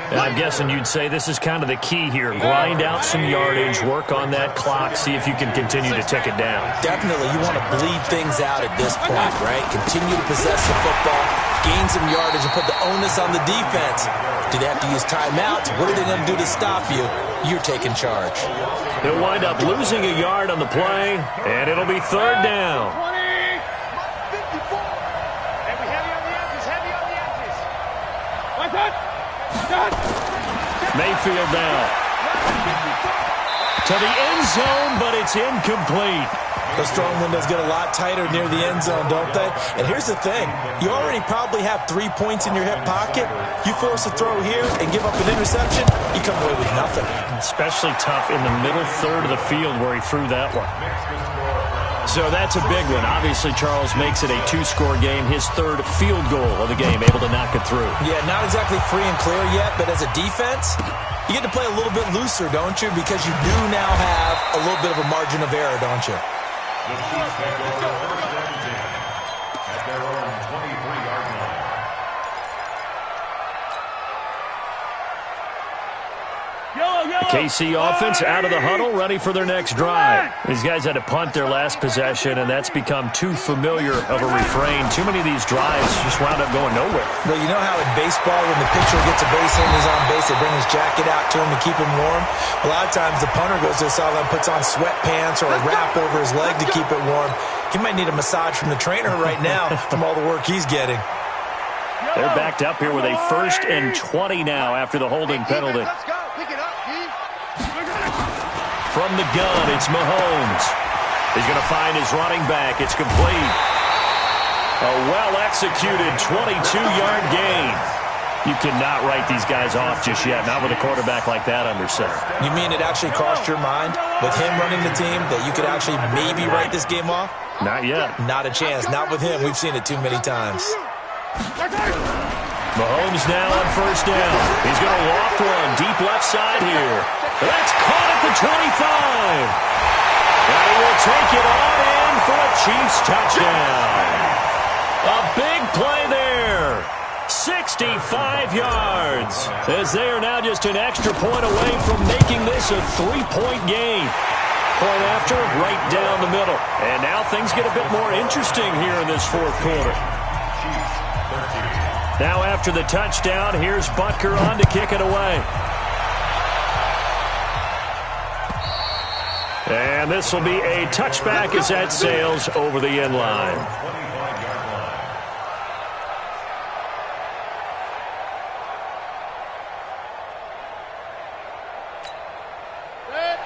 And I'm guessing you'd say this is kind of the key here. Grind out some yardage, work on that clock, see if you can continue to tick it down. Definitely. You want to bleed things out at this point, right? Continue to possess the football, gain some yardage, and put the onus on the defense. Do they have to use timeouts? What are they going to do to stop you? you're taking charge. He'll wind up losing a yard on the play, and it'll be third down. 20, 54. And we heavy on the edges, Mayfield now to the end zone, but it's incomplete. Those throwing windows get a lot tighter near the end zone, don't they? And here's the thing. You already probably have 3 points in your hip pocket. You force a throw here and give up an interception, you come away with nothing. Especially tough in the middle third of the field where he threw that one. So that's a big one. Obviously, Charles makes it a 2-score game. His third field goal of the game, able to knock it through. Yeah, not exactly free and clear yet, but as a defense, you get to play a little bit looser, don't you? Because you do now have a little bit of a margin of error, don't you? The Chiefs take over first and 10 at their own 23-yard line. KC offense out of the huddle, ready for their next drive. These guys had to punt their last possession, and that's become too familiar of a refrain. Too many of these drives just wound up going nowhere. Well, you know how in baseball, when the pitcher gets a base hit and he's on base, they bring his jacket out to him to keep him warm? A lot of times the punter goes to the sideline, puts on sweatpants or a wrap over his leg to keep it warm. He might need a massage from the trainer right now from all the work he's getting. They're backed up here with a 1st and 20 now after the holding penalty. Let's go. Pick it up, Keith. From the gun, it's Mahomes. He's going to find his running back. It's complete. A well-executed 22-yard gain. You cannot write these guys off just yet, not with a quarterback like that under center. You mean it actually crossed your mind with him running the team that you could actually maybe write this game off? Not yet. Not a chance. Not with him. We've seen it too many times. Mahomes now on 1st down. He's going to loft one deep left side here. That's caught at the 25. And he will take it on in for a Chiefs touchdown. A big play there. 65 yards. As they are now just an extra point away from making this a 3-point game. Point after, right down the middle. And now things get a bit more interesting here in this 4th quarter. Now after the touchdown, here's Butker on to kick it away. And this will be a touchback as that sails over the end line.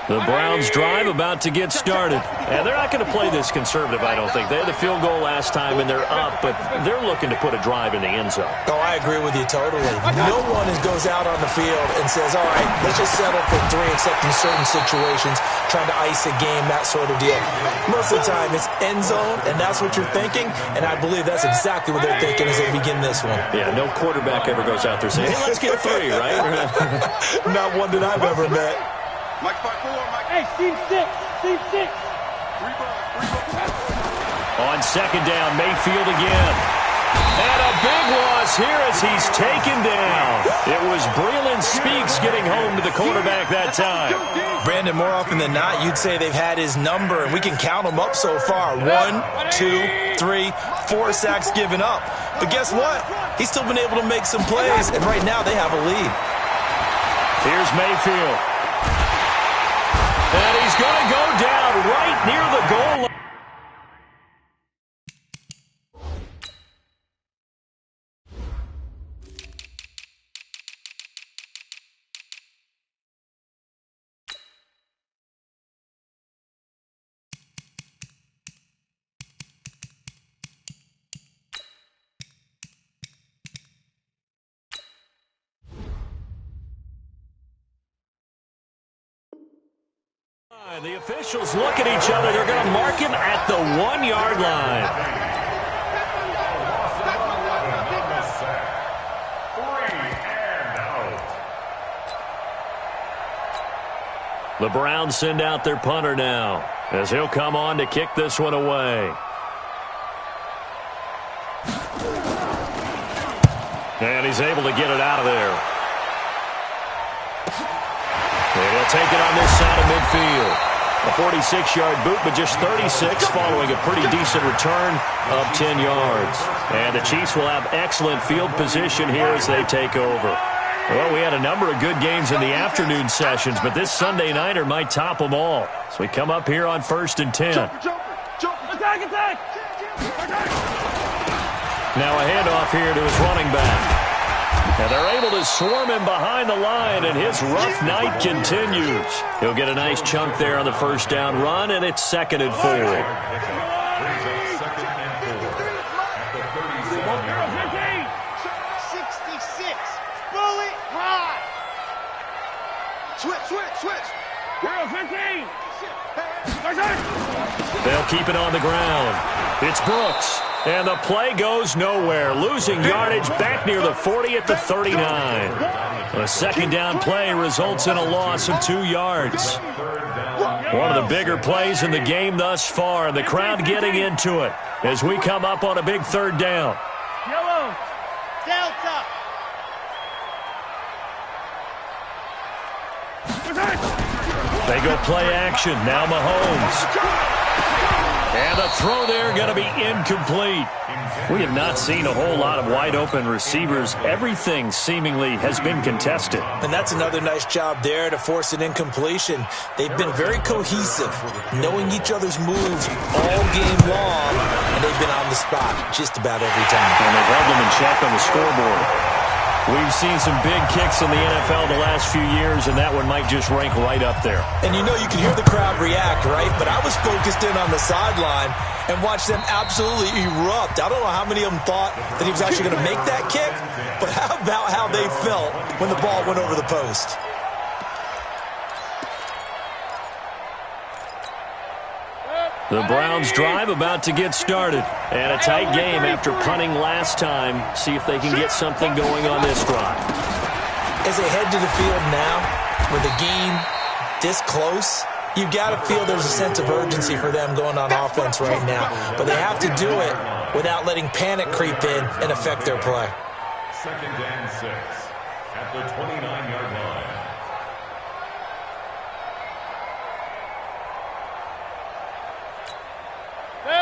The Browns drive about to get started. And they're not going to play this conservative, I don't think. They had the field goal last time, and they're up, but they're looking to put a drive in the end zone. Oh, I agree with you totally. No one goes out on the field and says, all right, let's just settle for 3, except in certain situations, trying to ice a game, that sort of deal. Most of the time, it's end zone, and that's what you're thinking, and I believe that's exactly what they're thinking as they begin this one. Yeah, no quarterback ever goes out there saying, hey, let's get 3, right? Not one that I've ever met. Mike 5-4, Mike. Hey, Steve 6. Steve 6. 3 On 2nd down, Mayfield again. And a big loss here as he's taken down. It was Breeland Speaks getting home to the quarterback that time. Brandon, more often than not, you'd say they've had his number, and we can count them up so far. 1, 2, 3, 4 sacks given up. But guess what? He's still been able to make some plays, and right now they have a lead. Here's Mayfield. And he's going to go down right near the goal line. The officials look at each other. They're going to mark him at the 1-yard line. 3 and out. The Browns send out their punter now as he'll come on to kick this one away. And he's able to get it out of there. And he'll take it on this side of midfield. A 46-yard boot, but just 36 following a pretty decent return of 10 yards. And the Chiefs will have excellent field position here as they take over. Well, we had a number of good games in the afternoon sessions, but this Sunday nighter might top them all. So we come up here on 1st and 10. Attack! Now a handoff here to his running back. And they're able to swarm him behind the line, and his rough night continues. He'll get a nice chunk there on the first down run, and it's 2nd and 4. They'll keep it on the ground. It's Brooks, and the play goes nowhere, losing yardage back near the 40 at the 39. A second down play results in a loss of 2 yards. One of the bigger plays in the game thus far, and the crowd getting into it as we come up on a big 3rd down. Yellow. Delta. They go play action. Now Mahomes. And the throw there going to be incomplete. We have not seen a whole lot of wide-open receivers. Everything seemingly has been contested. And that's another nice job there to force an incompletion. They've been very cohesive, knowing each other's moves all game long, and they've been on the spot just about every time. And they've held them in check on the scoreboard. We've seen some big kicks in the NFL the last few years, and that one might just rank right up there. And you know you can hear the crowd react, right? But I was focused in on the sideline and watched them absolutely erupt. I don't know how many of them thought that he was actually going to make that kick, but how about how they felt when the ball went over the post? The Browns drive about to get started. And a tight game after punting last time. See if they can get something going on this drive. As they head to the field now, with the game this close, you've got to feel there's a sense of urgency for them going on offense right now. But they have to do it without letting panic creep in and affect their play. 2nd and 6 at the 29-yard line.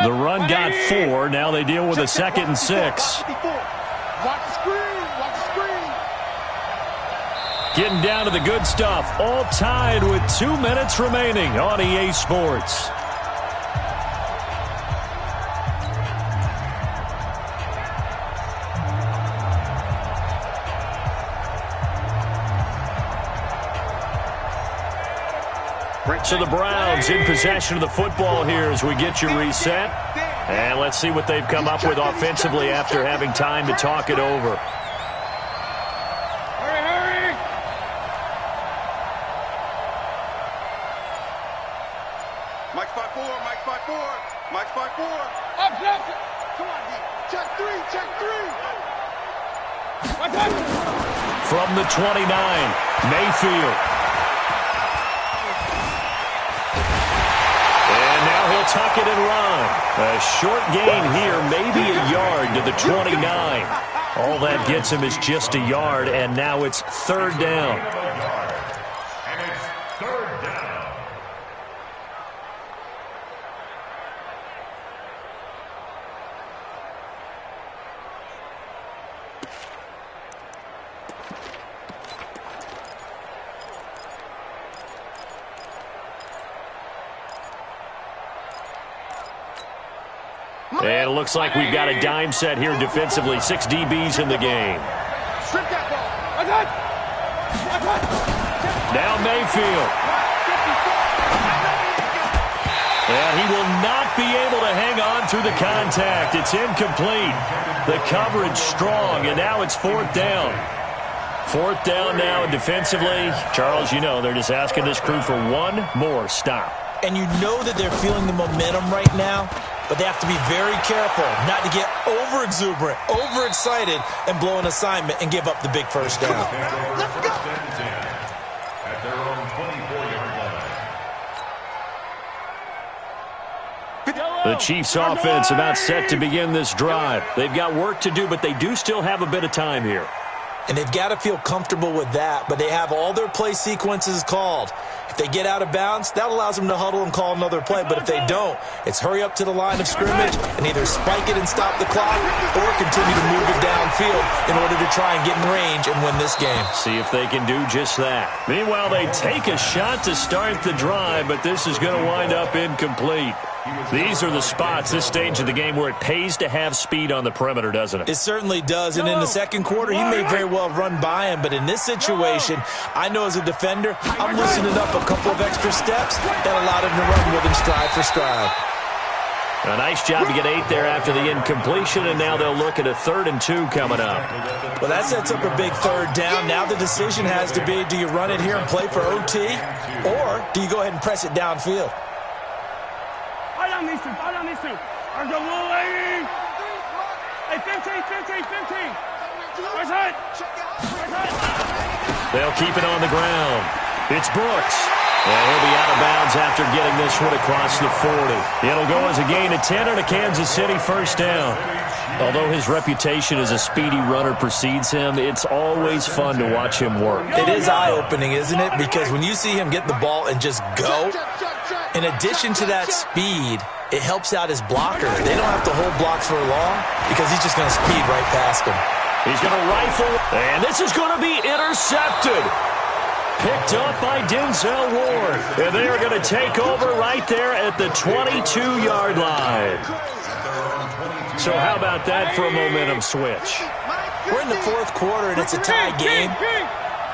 The run got 4. Now they deal with a 2nd and 6. Watch the screen. Watch the screen. Getting down to the good stuff. All tied with 2 minutes remaining on EA Sports. So the Browns in possession of the football here as we get you reset. And let's see what they've come up with offensively after having time to talk it over. Hurry. Mike 5-4. Up. Come on, D. Check 3. From the 29, Mayfield. Tuck it and run. A short gain here, maybe a yard to the 29. All that gets him is just a yard, and now it's 3rd down. And it's 3rd down. And it looks like we've got a dime set here defensively. 6 DBs in the game. Now Mayfield. And he will not be able to hang on through the contact. It's incomplete. The coverage strong, and now it's 4th down. 4th down now, and defensively, Charles, you know, they're just asking this crew for one more stop. And you know that they're feeling the momentum right now, but they have to be very careful not to get over-exuberant, over-excited, and blow an assignment and give up the big first down. Let's go. At their own 24-yard line. The Chiefs offense about set to begin this drive. They've got work to do, but they do still have a bit of time here. And they've got to feel comfortable with that, but they have all their play sequences called. If they get out of bounds, that allows them to huddle and call another play. But if they don't, it's hurry up to the line of scrimmage and either spike it and stop the clock or continue to move it downfield in order to try and get in range and win this game. See if they can do just that. Meanwhile, they take a shot to start the drive, but this is going to wind up incomplete. These are the spots, this stage of the game, where it pays to have speed on the perimeter, doesn't it? It certainly does, and in the second quarter, he may very well run by him, but in this situation, I know as a defender, I'm loosening up a couple of extra steps that allowed him to run with him stride for stride. A nice job to get 8 there after the incompletion, and now they'll look at a 3rd and 2 coming up. Well, that sets up a big third down. Now the decision has to be, do you run it here and play for OT, or do you go ahead and press it downfield? Follow these two. Are you moving? Hey, 15. Where's it? They'll keep it on the ground. It's Brooks. And he'll be out of bounds after getting this one across the 40. It'll go as a gain of 10 and a Kansas City first down. Although his reputation as a speedy runner precedes him, it's always fun to watch him work. It is eye-opening, isn't it? Because when you see him get the ball and just go, in addition to that speed, it helps out his blocker. They don't have to hold blocks for long because he's just going to speed right past them. He's going to rifle, and this is going to be intercepted. Picked up by Denzel Ward. And they are going to take over right there at the 22-yard line. So how about that for a momentum switch? We're in the fourth quarter, and it's a tie game.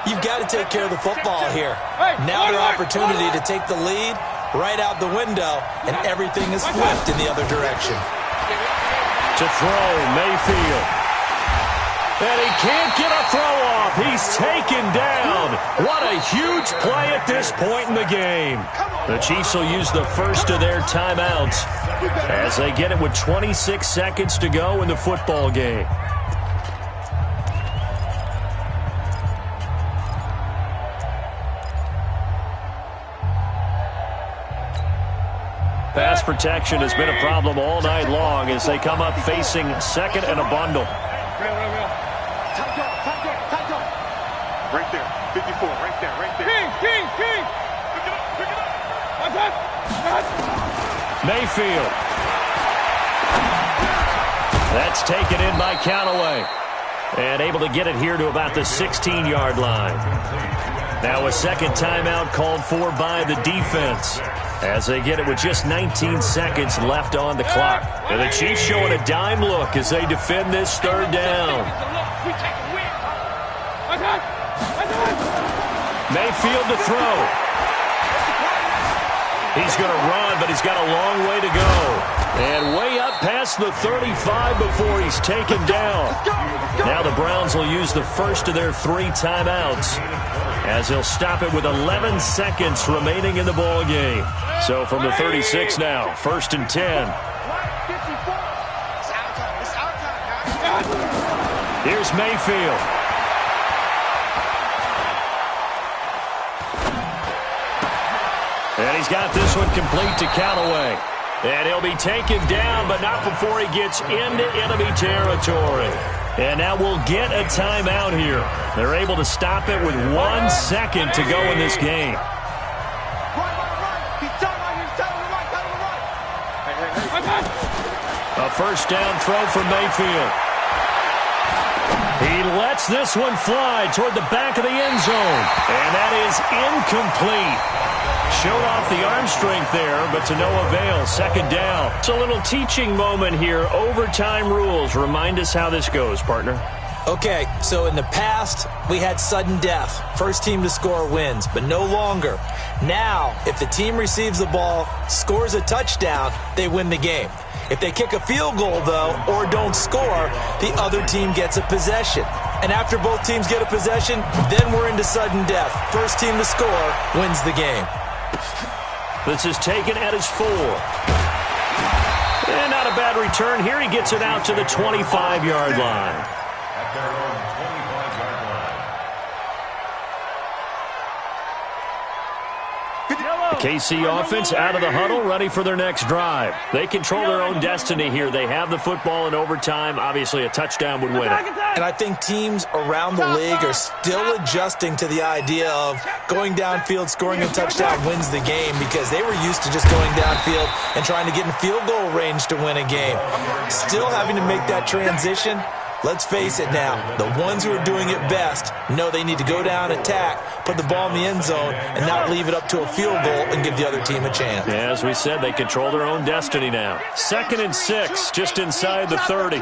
You've got to take care of the football here. Now their opportunity to take the lead right out the window, and everything is flipped in the other direction. To throw, Mayfield. And he can't get a throw off. He's taken down. What a huge play at this point in the game. The Chiefs will use the first of their timeouts as they get it with 26 seconds to go in the football game. Pass protection has been a problem all night long as they come up facing second and a bundle. Right there, 54, right there. King! Pick it up! Mayfield. That's taken in by Callaway. And able to get it here to about the 16-yard line. Now a second timeout called for by the defense as they get it with just 19 seconds left on the clock. And the Chiefs showing a dime look as they defend this third down. Mayfield to throw. He's going to run, but he's got a long way to go. And way up past the 35 before he's taken down. Now the Browns will use the first of their 3 timeouts as they'll stop it with 11 seconds remaining in the ball game. So from the 36 now, 1st and 10. Here's Mayfield. And he's got this one complete to Callaway. And he'll be taken down, but not before he gets into enemy territory. And now we'll get a timeout here. They're able to stop it with 1 second to go in this game. A first down throw from Mayfield. He lets this one fly toward the back of the end zone. And that is incomplete. Showed off the arm strength there, but to no avail. Second down. It's a little teaching moment here. Overtime rules. Remind us how this goes, partner. Okay, so in the past, we had sudden death. First team to score wins, but no longer. Now, if the team receives the ball, scores a touchdown, they win the game. If they kick a field goal, though, or don't score, the other team gets a possession. And after both teams get a possession, then we're into sudden death. First team to score wins the game. This is taken at his 4. And not a bad return here. He gets it out to the 25-yard line. At their own 25-yard line. KC offense out of the huddle, ready for their next drive. They control their own destiny here. They have the football in overtime. Obviously, a touchdown would win it. And I think teams around the league are still adjusting to the idea of going downfield, scoring a touchdown wins the game, because they were used to just going downfield and trying to get in field goal range to win a game. Still having to make that transition. Let's face it now, the ones who are doing it best know they need to go down, attack, put the ball in the end zone, and not leave it up to a field goal and give the other team a chance. Yeah, as we said, they control their own destiny now. 2nd and 6, just inside the 30.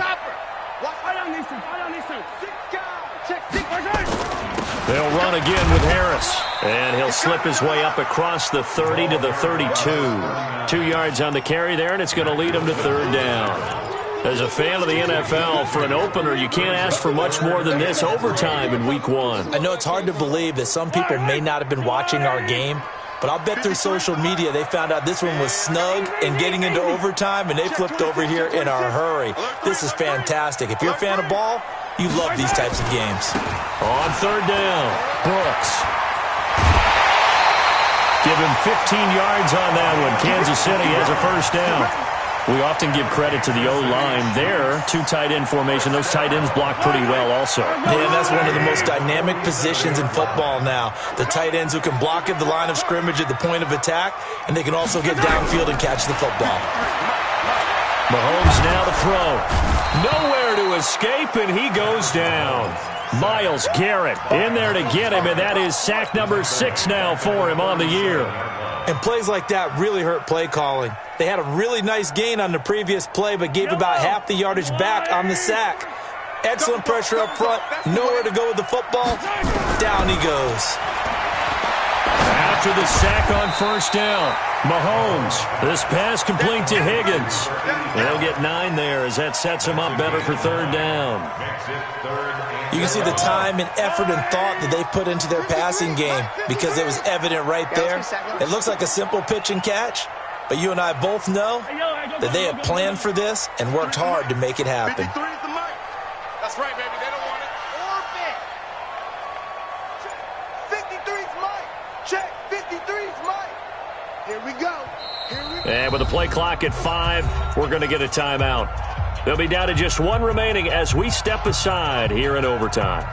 They'll run again with Harris, and he'll slip his way up across the 30 to the 32. 2 yards on the carry there, and it's going to lead him to 3rd down. As a fan of the NFL, for an opener, you can't ask for much more than this overtime in Week 1. I know it's hard to believe that some people may not have been watching our game, but I'll bet through social media they found out this one was snug and getting into overtime, and they flipped over here in a hurry. This is fantastic. If you're a fan of ball, you love these types of games. On 3rd down, Brooks. Give him 15 yards on that one. Kansas City has a 1st down. We often give credit to the O-line there. 2 tight end formation. Those tight ends block pretty well also. Man, that's one of the most dynamic positions in football now. The tight ends who can block at the line of scrimmage at the point of attack, and they can also get downfield and catch the football. Mahomes now to throw. Nowhere to escape, and he goes down. Myles Garrett in there to get him, and that is sack number 6 now for him on the year. And plays like that really hurt play calling. They had a really nice gain on the previous play, but gave about half the yardage back on the sack. Excellent pressure up front. Nowhere to go with the football. Down he goes. After the sack on 1st down, Mahomes. This pass complete to Higgins. They'll get 9 there as that sets him up better for 3rd down. You can see the time and effort and thought that they put into their passing game, because it was evident right there. It looks like a simple pitch and catch, but you and I both know that they have planned for this and worked hard to make it happen. 53 is the mic. That's right, baby. They don't want it. Orbit. 53's mic. Check. 53's mic. Here we go. And with the play clock at 5, we're going to get a timeout. They'll be down to just 1 remaining as we step aside here in overtime.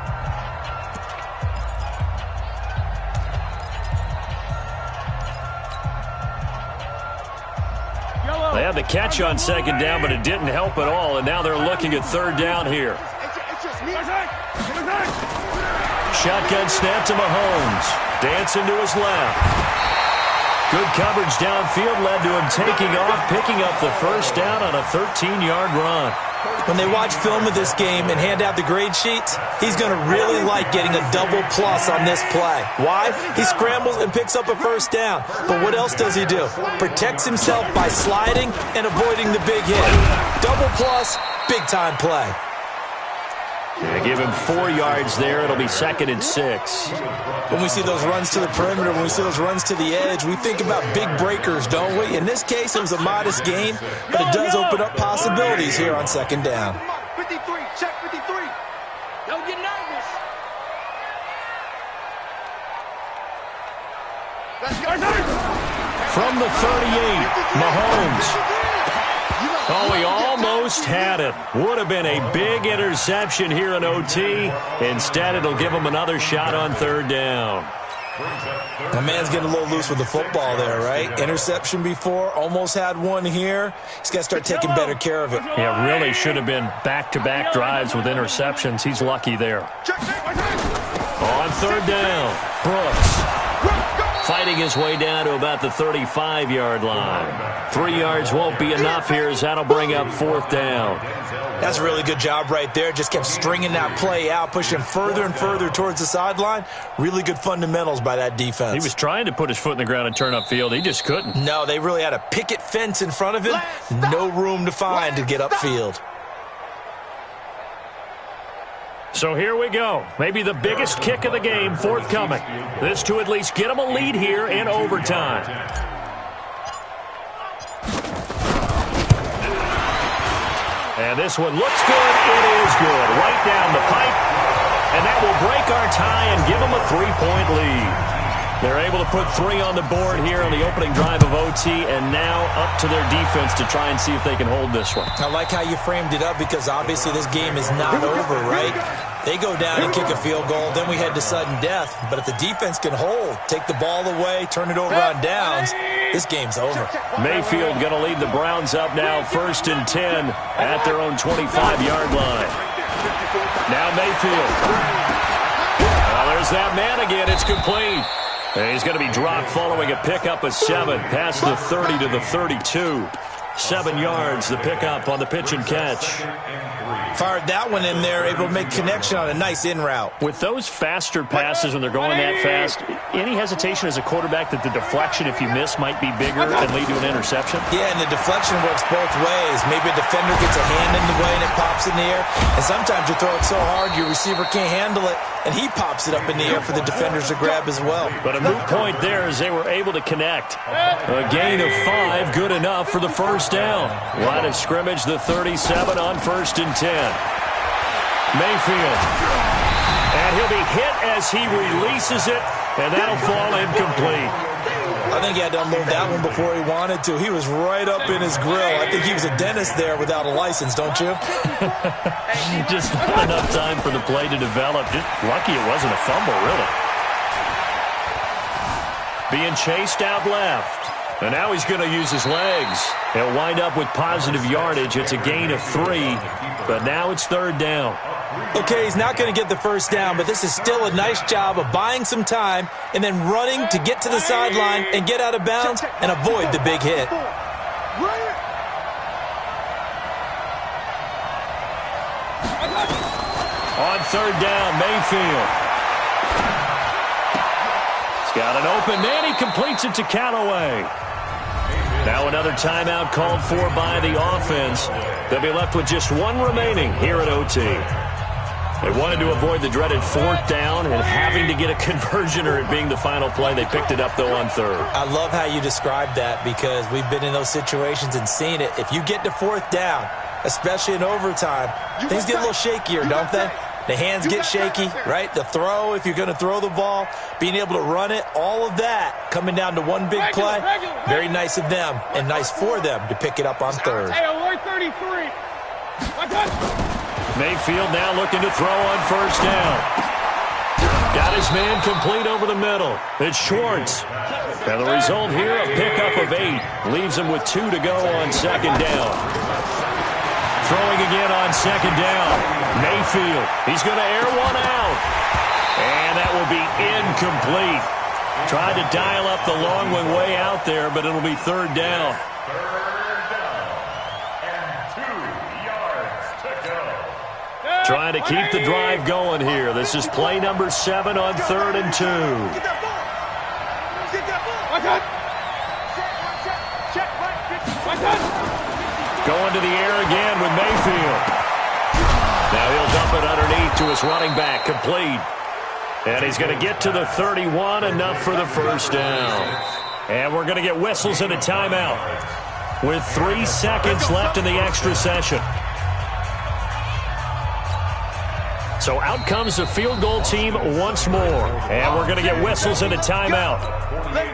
They had the catch on 2nd down, but it didn't help at all, and now they're looking at 3rd down here. Shotgun snap to Mahomes. Dancing to his left. Good coverage downfield led to him taking off, picking up the 1st down on a 13-yard run. When they watch film of this game and hand out the grade sheets, he's going to really like getting a double plus on this play. Why? He scrambles and picks up a 1st down. But what else does he do? Protects himself by sliding and avoiding the big hit. Double plus, big-time play. Yeah, give him 4 yards there. It'll be 2nd and 6. When we see those runs to the perimeter, when we see those runs to the edge, we think about big breakers, don't we? In this case, it was a modest gain, but it does open up possibilities here on 2nd down. 53, check 53. Don't get nervous. Let's go. From the 38, Mahomes. Oh, he almost had it. Would have been a big interception here in OT. Instead, it'll give him another shot on 3rd down. My man's getting a little loose with the football there, right? Interception before, almost had one here. He's got to start taking better care of it. Yeah, really should have been back-to-back drives with interceptions. He's lucky there. On 3rd down, Brooks. Fighting his way down to about the 35-yard line. 3 yards won't be enough here as that'll bring up 4th down. That's a really good job right there. Just kept stringing that play out, pushing further and further towards the sideline. Really good fundamentals by that defense. He was trying to put his foot in the ground and turn upfield. He just couldn't. No, they really had a picket fence in front of him. No room to find to get upfield. So here we go. Maybe the biggest kick of the game forthcoming. This to at least get them a lead here in overtime. And this one looks good. It is good. Right down the pipe. And that will break our tie and give them a 3-point lead. They're able to put 3 on the board here on the opening drive of OT, and now up to their defense to try and see if they can hold this one. I like how you framed it up because obviously this game is not over, right? They go down and kick a field goal, then we head to sudden death. But if the defense can hold, take the ball away, turn it over on downs, this game's over. Mayfield going to lead the Browns up now, 1st and 10 at their own 25-yard line. Now Mayfield. Well, there's that man again. It's complete. And he's going to be dropped following a pickup of 7 past the 30 to the 32. 7 yards, the pickup on the pitch and catch. Fired that one in there, able to make connection on a nice in route. With those faster passes when they're going that fast, any hesitation as a quarterback that the deflection, if you miss, might be bigger and lead to an interception? Yeah, and the deflection works both ways. Maybe a defender gets a hand in the way and it pops in the air. And sometimes you throw it so hard your receiver can't handle it, and he pops it up in the air for the defenders to grab as well. But a moot point there as they were able to connect. A gain of 5, good enough for the first down. Line of scrimmage, the 37 on 1st and 10. Mayfield. And he'll be hit as he releases it, and that'll fall incomplete. I think he had to unload that one before he wanted to. He was right up in his grill. I think he was a dentist there without a license, don't you? Just not enough time for the play to develop. Just lucky it wasn't a fumble, really. Being chased out left. And now he's going to use his legs. He'll wind up with positive yardage. It's a gain of 3, but now it's 3rd down. Okay, he's not going to get the first down, but this is still a nice job of buying some time and then running to get to the sideline and get out of bounds and avoid the big hit. On 3rd down, Mayfield. He's got an open man. He completes it to Callaway. Now another timeout called for by the offense. They'll be left with just 1 remaining here at OT. They wanted to avoid the dreaded 4th down and having to get a conversion or it being the final play. They picked it up, though, on 3rd. I love how you described that because we've been in those situations and seen it. If you get to 4th down, especially in overtime, things get a little shakier, don't they? The hands get shaky, right? The throw, if you're going to throw the ball, being able to run it, all of that coming down to 1 big play. Very nice of them and nice for them to pick it up on 3rd. Hey, alert 33. Mayfield now looking to throw on 1st down. Got his man complete over the middle. It's Schwartz. And the result here, a pickup of 8. Leaves him with 2 to go on 2nd down. Throwing again on 2nd down. Mayfield. He's going to air one out. And that will be incomplete. Tried to dial up the long one way out there, but it'll be 3rd down. 3rd down and 2 yards to go. Trying to keep the drive going here. This is play number 7 on 3rd and 2. Get that ball. Get that ball. My God. Check. My God. Going to the air again with Mayfield. Now he'll dump it underneath to his running back, complete. And he's going to get to the 31, enough for the first down. And we're going to get whistles and a timeout with 3 seconds left in the extra session. So out comes the field goal team once more. And we're going to get whistles and a timeout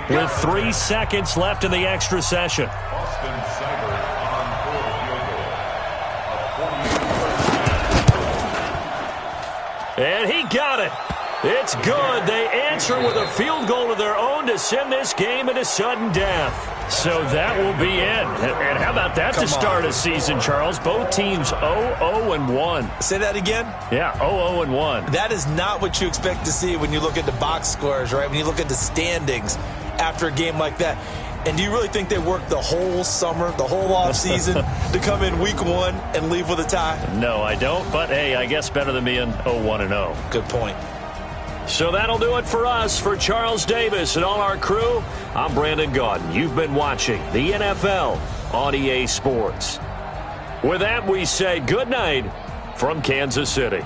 with 3 seconds left in the extra session. And he got it. It's good. They answer with a field goal of their own to send this game into sudden death. So that will be it. And how about that to start a season, Charles? Both teams 0-0-1. Say that again? Yeah, 0-0-1. That is not what you expect to see when you look at the box scores, right? When you look at the standings after a game like that. And do you really think they worked the whole summer, the whole offseason to come in week 1 and leave with a tie? No, I don't. But, hey, I guess better than being 0-1-0. Good point. So that'll do it for us. For Charles Davis and all our crew, I'm Brandon Gaudin. You've been watching the NFL on EA Sports. With that, we say good night from Kansas City.